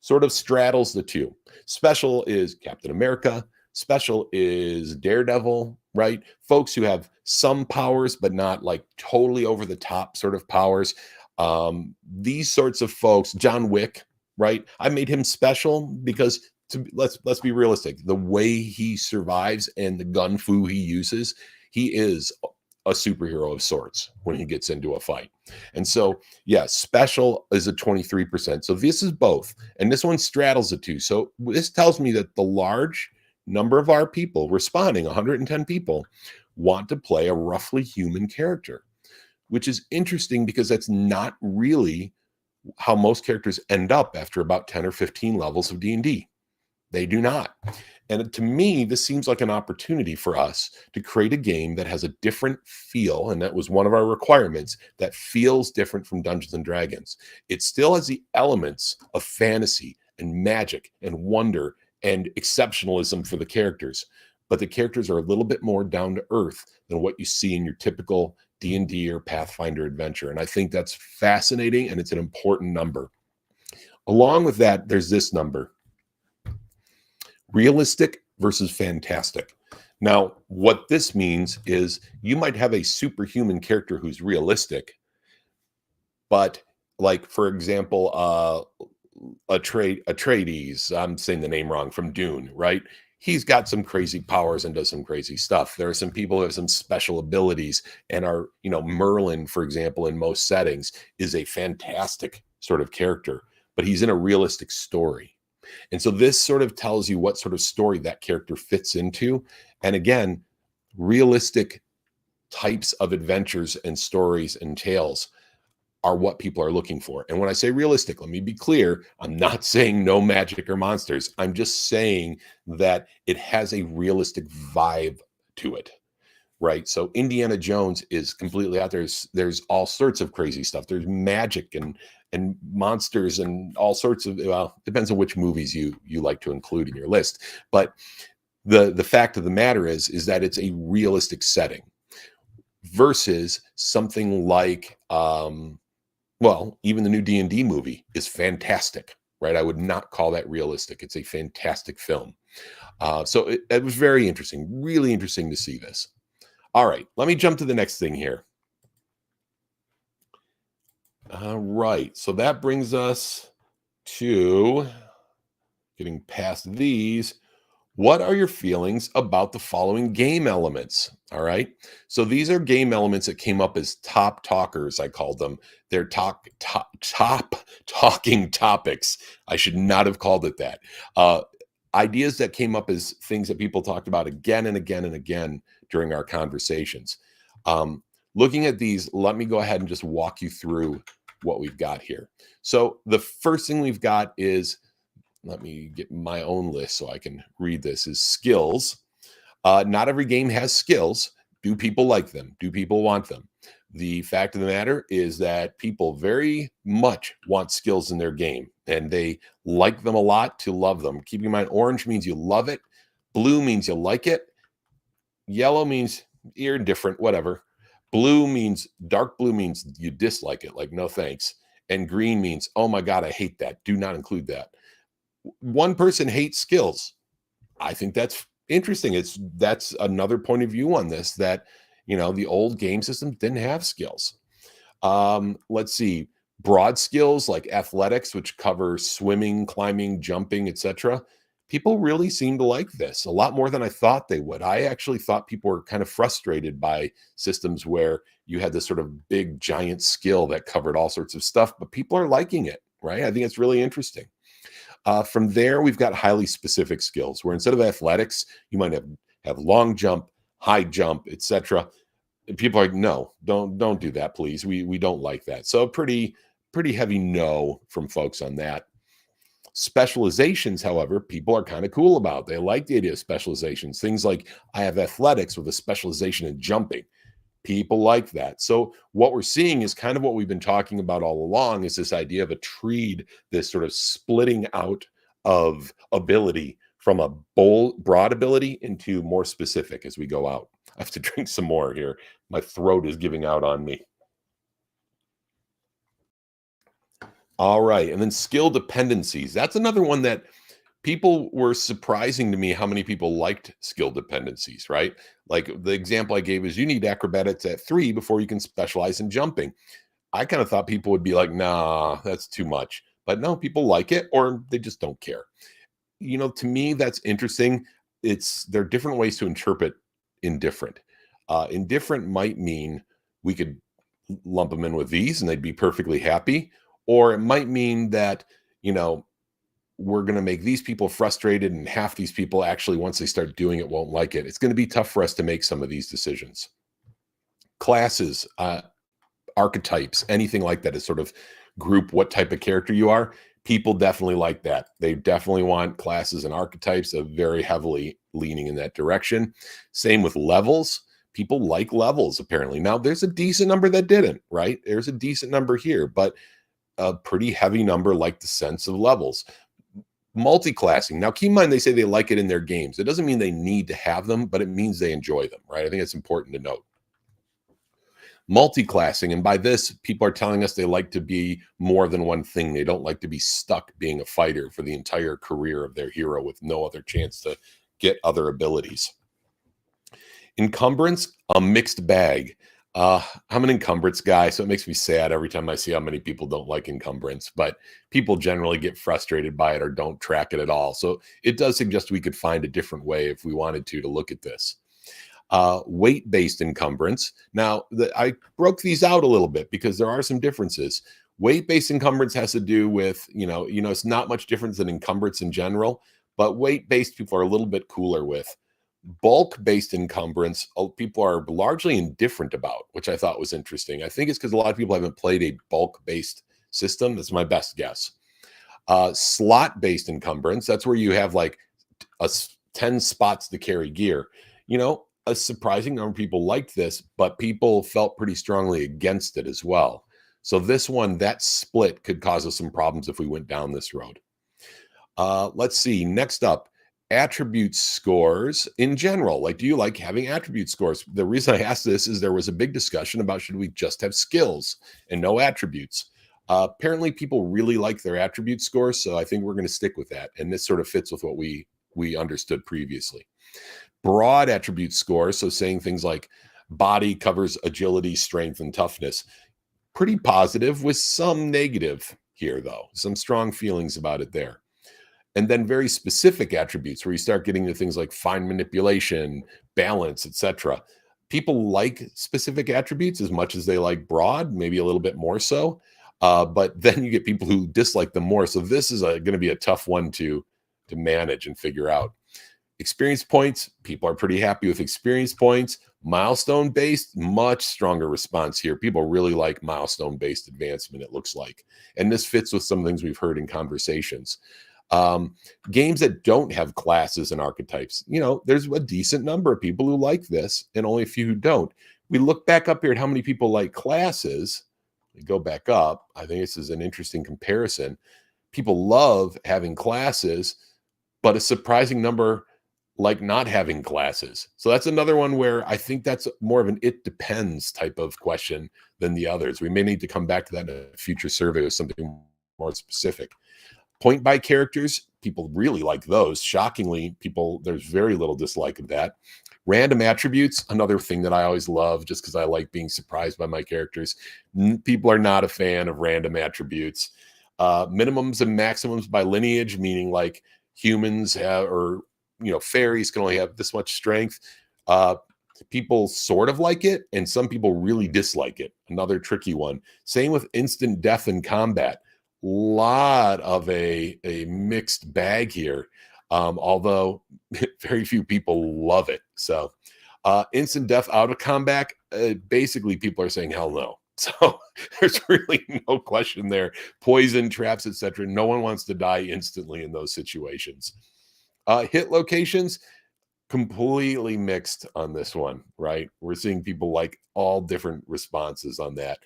sort of straddles the two. Special is Captain America. Special is Daredevil, right? Folks who have some powers, but not like totally over the top sort of powers. These sorts of folks, John Wick, right? I made him special because let's be realistic. The way he survives and the gun fu he uses, he is a superhero of sorts when he gets into a fight. And so, yeah, special is a 23%. So this is both. And this one straddles the two. So this tells me that the large number of our people responding, 110 people, want to play a roughly human character, which is interesting because that's not really how most characters end up after about 10 or 15 levels of D&D. They do not. And to me, this seems like an opportunity for us to create a game that has a different feel. And that was one of our requirements, that feels different from Dungeons and Dragons. It still has the elements of fantasy and magic and wonder and exceptionalism for the characters. But the characters are a little bit more down to earth than what you see in your typical D&D or Pathfinder adventure. And I think that's fascinating, and it's an important number. Along with that, there's this number. Realistic versus fantastic. Now, what this means is you might have a superhuman character who's realistic, but like for example, Atreides, I'm saying the name wrong, from Dune, right? He's got some crazy powers and does some crazy stuff. There are some people who have some special abilities and are, Merlin, for example, in most settings is a fantastic sort of character, but he's in a realistic story. And so this sort of tells you what sort of story that character fits into. And again, realistic types of adventures and stories and tales are what people are looking for. And when I say realistic, let me be clear, I'm not saying no magic or monsters. I'm just saying that it has a realistic vibe to it, right? So Indiana Jones is completely out there. There's all sorts of crazy stuff. There's magic and monsters and all sorts of, well, depends on which movies you like to include in your list. But the fact of the matter is that it's a realistic setting versus something like well, even the new D&D movie is fantastic, right? I would not call that realistic. It's a fantastic film. So it was very interesting, really interesting to see this. All right, let me jump to the next thing here. All right, so that brings us to getting past these. What are your feelings about the following game elements? All right. So these are game elements that came up as top talkers, I called them. They're top talking topics. I should not have called it that. Ideas that came up as things that people talked about again and again and again during our conversations. Looking at these, let me go ahead and just walk you through what we've got here. So the first thing we've got is, let me get my own list so I can read this, is skills. Not every game has skills. Do people like them? Do people want them? The fact of the matter is that people very much want skills in their game, and they like them a lot to love them. Keep in mind, orange means you love it. Blue means you like it. Yellow means you're indifferent, whatever. Dark blue means you dislike it, like no thanks. And green means, oh my God, I hate that. Do not include that. One person hates skills. I think that's interesting. That's another point of view on this, that the old game system didn't have skills. Let's see, broad skills like athletics, which cover swimming, climbing, jumping, etc. People really seem to like this a lot more than I thought they would. I actually thought people were kind of frustrated by systems where you had this sort of big giant skill that covered all sorts of stuff, but people are liking it, right? I think it's really interesting. From there, we've got highly specific skills where instead of athletics, you might have long jump, high jump, etc. People are like, no, don't do that, please. We don't like that. So pretty heavy no from folks on that. Specializations, however, people are kind of cool about. They like the idea of specializations. Things like I have athletics with a specialization in jumping. People like that. So what we're seeing is kind of what we've been talking about all along, is this idea of a tree, this sort of splitting out of ability from a broad ability into more specific as we go out. I have to drink some more here. My throat is giving out on me. All right. And then skill dependencies. That's another one that people were surprising to me, how many people liked skill dependencies, right? Like the example I gave is you need acrobatics at 3 before you can specialize in jumping. I kind of thought people would be like, nah, that's too much. But no, people like it, or they just don't care. To me, that's interesting. There are different ways to interpret indifferent. Indifferent might mean we could lump them in with these and they'd be perfectly happy. Or it might mean that, we're going to make these people frustrated, and half these people actually, once they start doing it, won't like it. It's going to be tough for us to make some of these decisions. Classes, archetypes, anything like that is sort of group what type of character you are. People definitely like that. They definitely want classes and archetypes of very heavily leaning in that direction. Same with levels. People like levels, apparently. Now, there's a decent number that didn't, right? There's a decent number here, but a pretty heavy number like the sense of levels. Multi-classing. Now, keep in mind, they say they like it in their games. It doesn't mean they need to have them, but it means they enjoy them, right? I think it's important to note. Multi-classing, and by this, people are telling us they like to be more than one thing. They don't like to be stuck being a fighter for the entire career of their hero with no other chance to get other abilities. Encumbrance, a mixed bag. I'm an encumbrance guy, so it makes me sad every time I see how many people don't like encumbrance, but people generally get frustrated by it or don't track it at all. So it does suggest we could find a different way if we wanted to look at this. Weight-based encumbrance. Now, I broke these out a little bit because there are some differences. Weight-based encumbrance has to do with, it's not much different than encumbrance in general, but weight-based people are a little bit cooler with. Bulk-based encumbrance, people are largely indifferent about, which I thought was interesting. I think it's because a lot of people haven't played a bulk-based system. That's my best guess. Slot-based encumbrance, that's where you have like 10 spots to carry gear. A surprising number of people liked this, but people felt pretty strongly against it as well. So this one, that split could cause us some problems if we went down this road. Let's see. Next up, attribute scores in general. Like, do you like having attribute scores? The reason I asked this is there was a big discussion about should we just have skills and no attributes. Apparently, people really like their attribute scores, so I think we're going to stick with that. And this sort of fits with what we understood previously. Broad attribute scores, so saying things like body covers agility, strength, and toughness. Pretty positive with some negative here, though. Some strong feelings about it there. And then very specific attributes where you start getting to things like fine manipulation, balance, etc. People like specific attributes as much as they like broad, maybe a little bit more so. But then you get people who dislike them more. So this is going to be a tough one to manage and figure out. Experience points, people are pretty happy with experience points. Milestone based, much stronger response here. People really like milestone based advancement, it looks like. And this fits with some things we've heard in conversations. Games that don't have classes and archetypes, there's a decent number of people who like this and only a few who don't. We look back up here at how many people like classes. We go back up. I think this is an interesting comparison. People love having classes, but a surprising number like not having classes. So that's another one where I think that's more of an it depends type of question than the others. We may need to come back to that in a future survey with something more specific. Point by characters, people really like those. Shockingly, there's very little dislike of that. Random attributes, another thing that I always love just because I like being surprised by my characters. People are not a fan of random attributes. Minimums and maximums by lineage, meaning like humans have, or fairies can only have this much strength. People sort of like it, and some people really dislike it. Another tricky one. Same with instant death in combat. Lot of a mixed bag here, although very few people love it. So instant death out of combat, basically people are saying hell no. So there's really no question there. Poison, traps, etc. No one wants to die instantly in those situations. Hit locations, completely mixed on this one, right? We're seeing people like all different responses on that.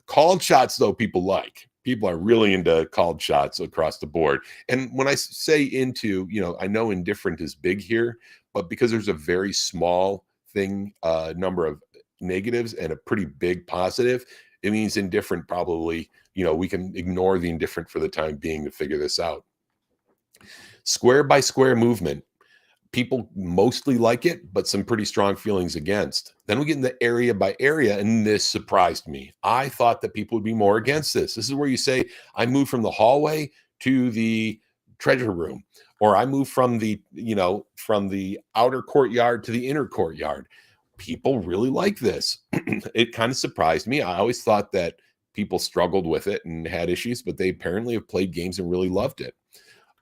Called shots, though, people like. People are really into called shots across the board. And when I say into, I know indifferent is big here, but because there's a very small number of negatives and a pretty big positive, it means indifferent probably, we can ignore the indifferent for the time being to figure this out. Square by square movement. People mostly like it, but some pretty strong feelings against. Then we get into area by area, and this surprised me. I thought that people would be more against this. This is where you say, I moved from the hallway to the treasure room, or I moved from the outer courtyard to the inner courtyard. People really like this. It kind of surprised me. I always thought that people struggled with it and had issues, but they apparently have played games and really loved it.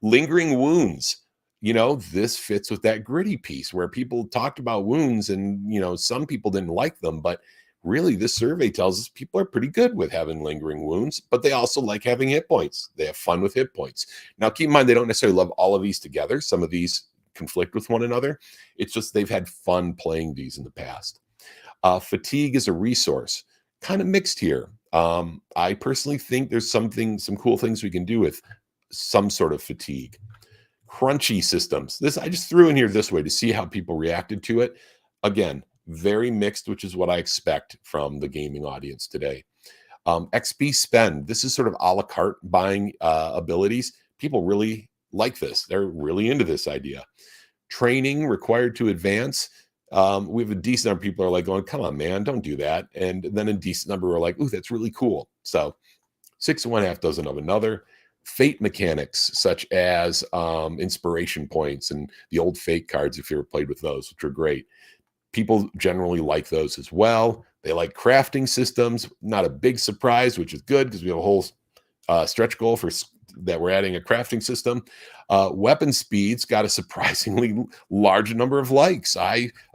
Lingering wounds. This fits with that gritty piece where people talked about wounds and, some people didn't like them, but really this survey tells us people are pretty good with having lingering wounds, but they also like having hit points. They have fun with hit points. Now, keep in mind, they don't necessarily love all of these together. Some of these conflict with one another. It's just they've had fun playing these in the past. Fatigue is a resource. Kind of mixed here. I personally think there's some cool things we can do with some sort of fatigue. Crunchy systems. This I just threw in here this way to see how people reacted to it. Again, very mixed, which is what I expect from the gaming audience today. XP spend. This is sort of a la carte buying abilities. People really like this. They're really into this idea. Training required to advance. We have a decent number of people are like going, come on, man, don't do that. And then a decent number are like, ooh, that's really cool. So six and one half dozen of another. Fate mechanics, such as inspiration points and the old fate cards, if you ever played with those, which are great. People generally like those as well. They like crafting systems. Not a big surprise, which is good because we have a whole stretch goal for that we're adding a crafting system. Weapon speeds got a surprisingly large number of likes.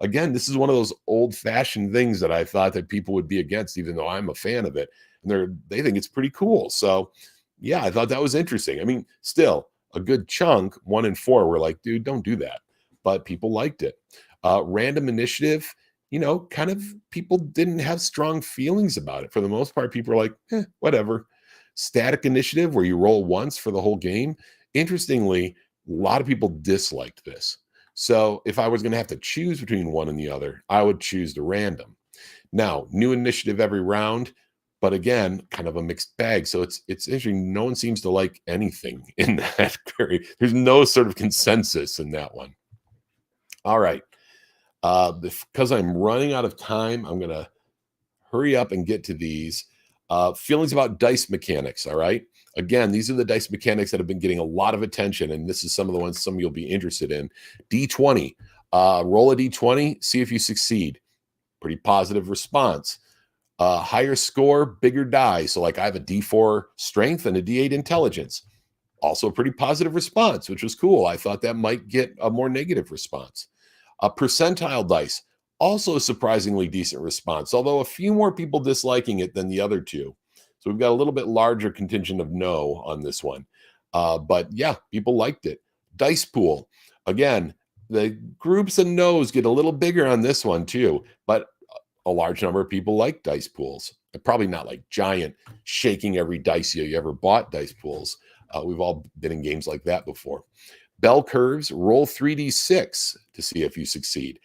Again, this is one of those old-fashioned things that I thought that people would be against, even though I'm a fan of it. And they think it's pretty cool. So yeah, I thought that was interesting. I mean, still a good chunk, 1 and 4, were like, dude, don't do that. But people liked it. Random initiative, kind of people didn't have strong feelings about it. For the most part, people are like, whatever. Static initiative, where you roll once for the whole game. Interestingly, a lot of people disliked this. So if I was going to have to choose between one and the other, I would choose the random. Now, new initiative every round, but again, kind of a mixed bag. So it's interesting. No one seems to like anything in that. There's no sort of consensus in that one. All right. Because I'm running out of time, I'm going to hurry up and get to these. Feelings about dice mechanics. All right. Again, these are the dice mechanics that have been getting a lot of attention, and this is some of the ones some of you'll be interested in. D20. Roll a D20, see if you succeed. Pretty positive response. Higher score, bigger die. So, like, I have a D4 strength and a D8 intelligence. Also, a pretty positive response, which was cool. I thought that might get a more negative response. Percentile dice, also a surprisingly decent response, although a few more people disliking it than the other two. So we've got a little bit larger contingent of no on this one. But yeah, people liked it. Dice pool. Again, the groups and no's get a little bigger on this one too, but a large number of people like dice pools. Probably not like giant, shaking every dice you ever bought dice pools. We've all been in games like that before. Bell curves, roll 3d6 to see if you succeed.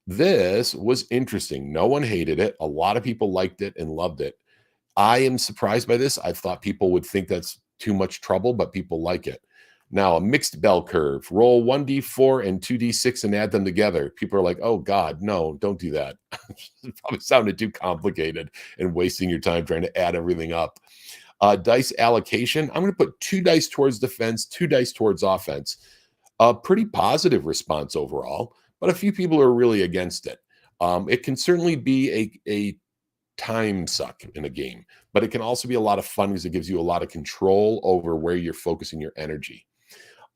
This was interesting. No one hated it. A lot of people liked it and loved it. I am surprised by this. I thought people would think that's too much trouble, but people like it. Now, a mixed bell curve, roll 1d4 and 2d6 and add them together. People are like, oh God, no, don't do that. It probably sounded too complicated and wasting your time trying to add everything up. Dice allocation, I'm going to put 2 dice towards defense, 2 dice towards offense. A pretty positive response overall, but a few people are really against it. It can certainly be a time suck in a game, but it can also be a lot of fun because it gives you a lot of control over where you're focusing your energy.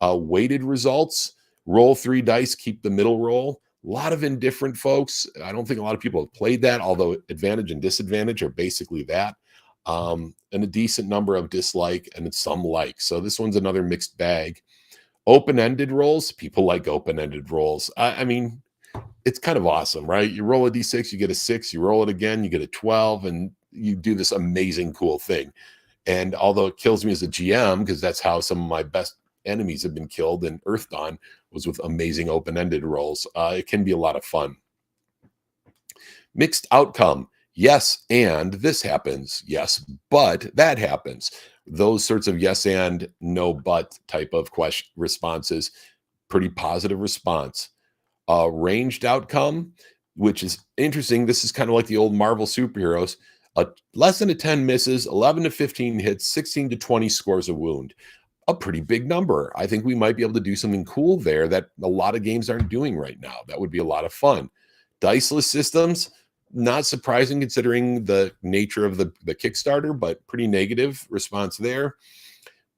Weighted results, roll 3 dice, keep the middle roll. A lot of indifferent folks. I don't think a lot of people have played that, although advantage and disadvantage are basically that. And a decent number of dislike and some like. So this one's another mixed bag. Open-ended rolls, people like open-ended rolls. I mean, it's kind of awesome, right? You roll a d6, you get a 6, you roll it again, you get a 12, and you do this amazing, cool thing. And although it kills me as a GM, because that's how some of my best enemies have been killed in Earth Dawn, was with amazing open-ended rolls. It can be a lot of fun. Mixed outcome. Yes, and this happens. Yes, but that happens. Those sorts of yes and no but type of question responses, pretty positive response. Ranged outcome, which is interesting. This is kind of like the old Marvel superheroes. Less than a 10 misses, 11 to 15 hits, 16 to 20 scores a wound. A pretty big number. I think we might be able to do something cool there that a lot of games aren't doing right now. That would be a lot of fun. Diceless systems, not surprising considering the nature of the Kickstarter, but pretty negative response there.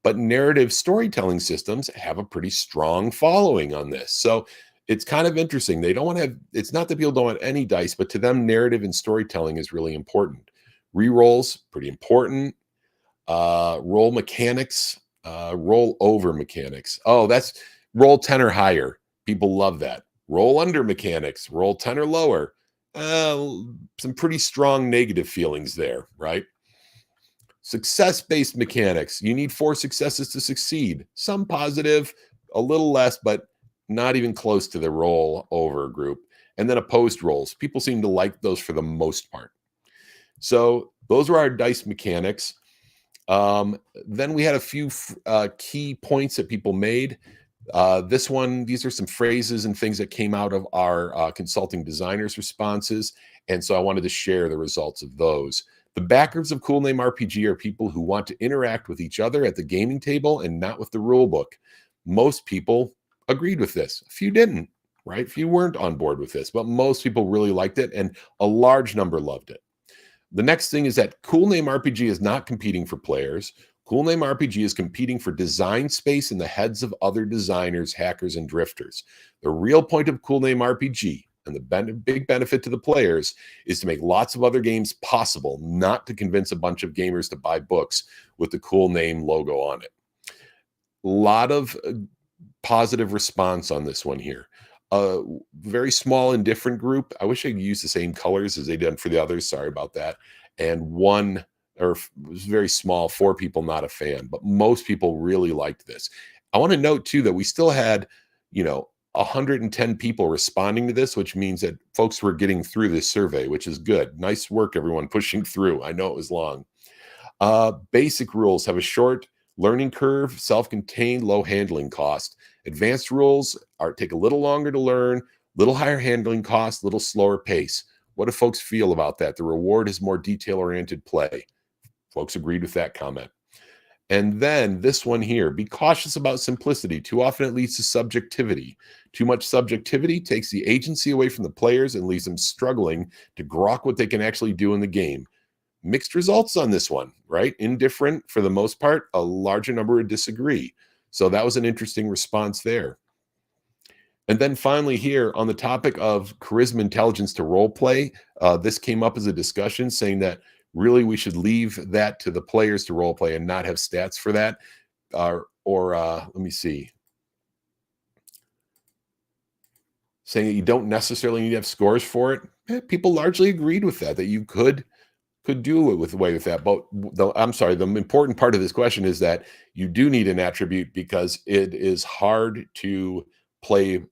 But narrative storytelling systems have a pretty strong following on this. So it's kind of interesting. They don't want to have, it's not that people don't want any dice, but to them, narrative and storytelling is really important. Rerolls, pretty important. Roll mechanics, roll over mechanics. Oh, that's roll 10 or higher. People love that. Roll under mechanics, roll 10 or lower. Some pretty strong negative feelings there, right? Success-based mechanics. You need 4 successes to succeed. Some positive, a little less, but not even close to the roll over group. And then opposed rolls. People seem to like those for the most part. So those were our dice mechanics. Then we had a few key points that people made. This one, these are some phrases and things that came out of our consulting designers' responses. And so I wanted to share the results of those. The backers of Cool Name RPG are people who want to interact with each other at the gaming table and not with the rule book. Most people agreed with this. A few didn't, right? A few weren't on board with this, but most people really liked it, and a large number loved it. The next thing is that Cool Name RPG is not competing for players. Cool Name RPG is competing for design space in the heads of other designers, hackers, and drifters. The real point of Cool Name RPG and the big benefit to the players is to make lots of other games possible, not to convince a bunch of gamers to buy books with the Cool Name logo on it. A lot of positive response on this one here. A very small and different group. I wish I could use the same colors as they did for the others. Sorry about that. And one, or it was very small, 4 people not a fan, but most people really liked this. I want to note too that we still had, 110 people responding to this, which means that folks were getting through this survey, which is good. Nice work, everyone, pushing through. I know it was long. Basic rules have a short learning curve, self-contained, low handling cost. Advanced rules take a little longer to learn, little higher handling cost, little slower pace. What do folks feel about that? The reward is more detail-oriented play. Folks agreed with that comment. And then this one here, be cautious about simplicity. Too often it leads to subjectivity. Too much subjectivity takes the agency away from the players and leaves them struggling to grok what they can actually do in the game. Mixed results on this one, right? Indifferent for the most part, a larger number would disagree. So that was an interesting response there. And then finally here on the topic of charisma intelligence to role play, this came up as a discussion saying that really we should leave that to the players to role play and not have stats for that. Let me see. Saying that you don't necessarily need to have scores for it. People largely agreed with that you could do it with that. But I'm sorry, the important part of this question is that you do need an attribute because it is hard to play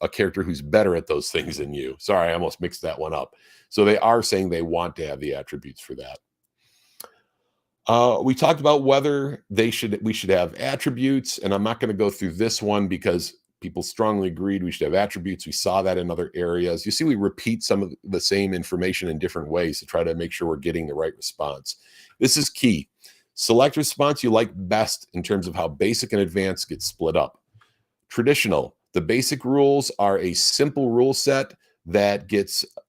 a character who's better at those things than you. Sorry, I almost mixed that one up. So they are saying they want to have the attributes for that. We talked about whether we should have attributes, and I'm not going to go through this one because people strongly agreed we should have attributes. We saw that in other areas. You see, we repeat some of the same information in different ways to try to make sure we're getting the right response. This is key. Select response you like best in terms of how basic and advanced get split up. Traditional. The basic rules are a simple rule set that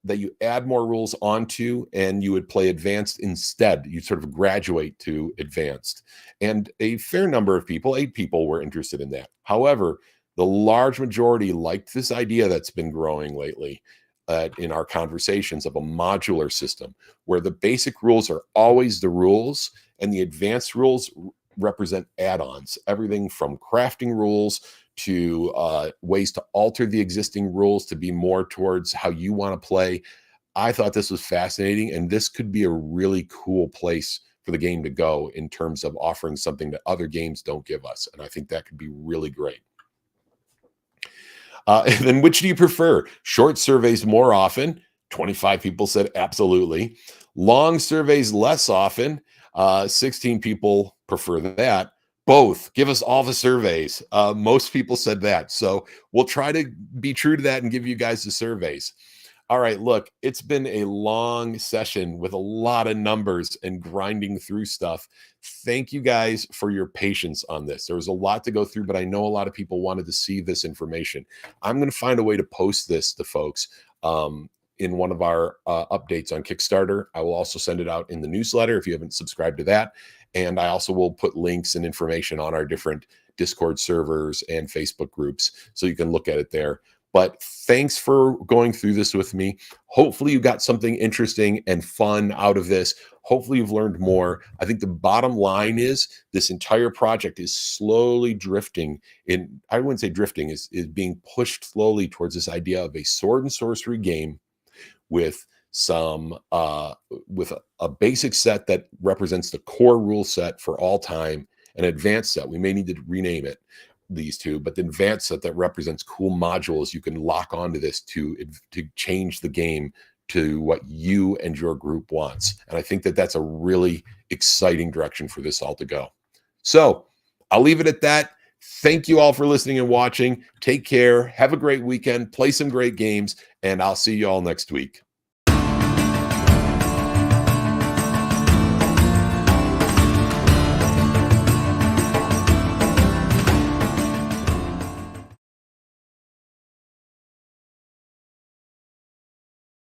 you add more rules onto, and you would play advanced instead. You sort of graduate to advanced. And a fair number of people, 8 people, were interested in that. However, the large majority liked this idea that's been growing lately in our conversations of a modular system where the basic rules are always the rules and the advanced rules represent add-ons, everything from crafting rules to ways to alter the existing rules to be more towards how you want to play. I thought this was fascinating, and this could be a really cool place for the game to go in terms of offering something that other games don't give us. And I think that could be really great. And then which do you prefer? Short surveys more often. 25 people said absolutely. Long surveys less often. 16 people prefer that. Both. Give us all the surveys. Most people said that. So we'll try to be true to that and give you guys the surveys. All right, look, it's been a long session with a lot of numbers and grinding through stuff. Thank you guys for your patience on this. There was a lot to go through, but I know a lot of people wanted to see this information. I'm going to find a way to post this to folks in one of our updates on Kickstarter. I will also send it out in the newsletter if you haven't subscribed to that. And I also will put links and information on our different Discord servers and Facebook groups so you can look at it there. But thanks for going through this with me. Hopefully you got something interesting and fun out of this. Hopefully you've learned more. I think the bottom line is this entire project is slowly drifting in, I wouldn't say drifting, is being pushed slowly towards this idea of a sword and sorcery game with some with a basic set that represents the core rule set for all time, an advanced set. We may need to rename it these two, but the advanced set that represents cool modules you can lock onto this to change the game to what you and your group wants. And I think that that's a really exciting direction for this all to go. So I'll leave it at that. Thank you all for listening and watching. Take care. Have a great weekend. Play some great games, and I'll see you all next week.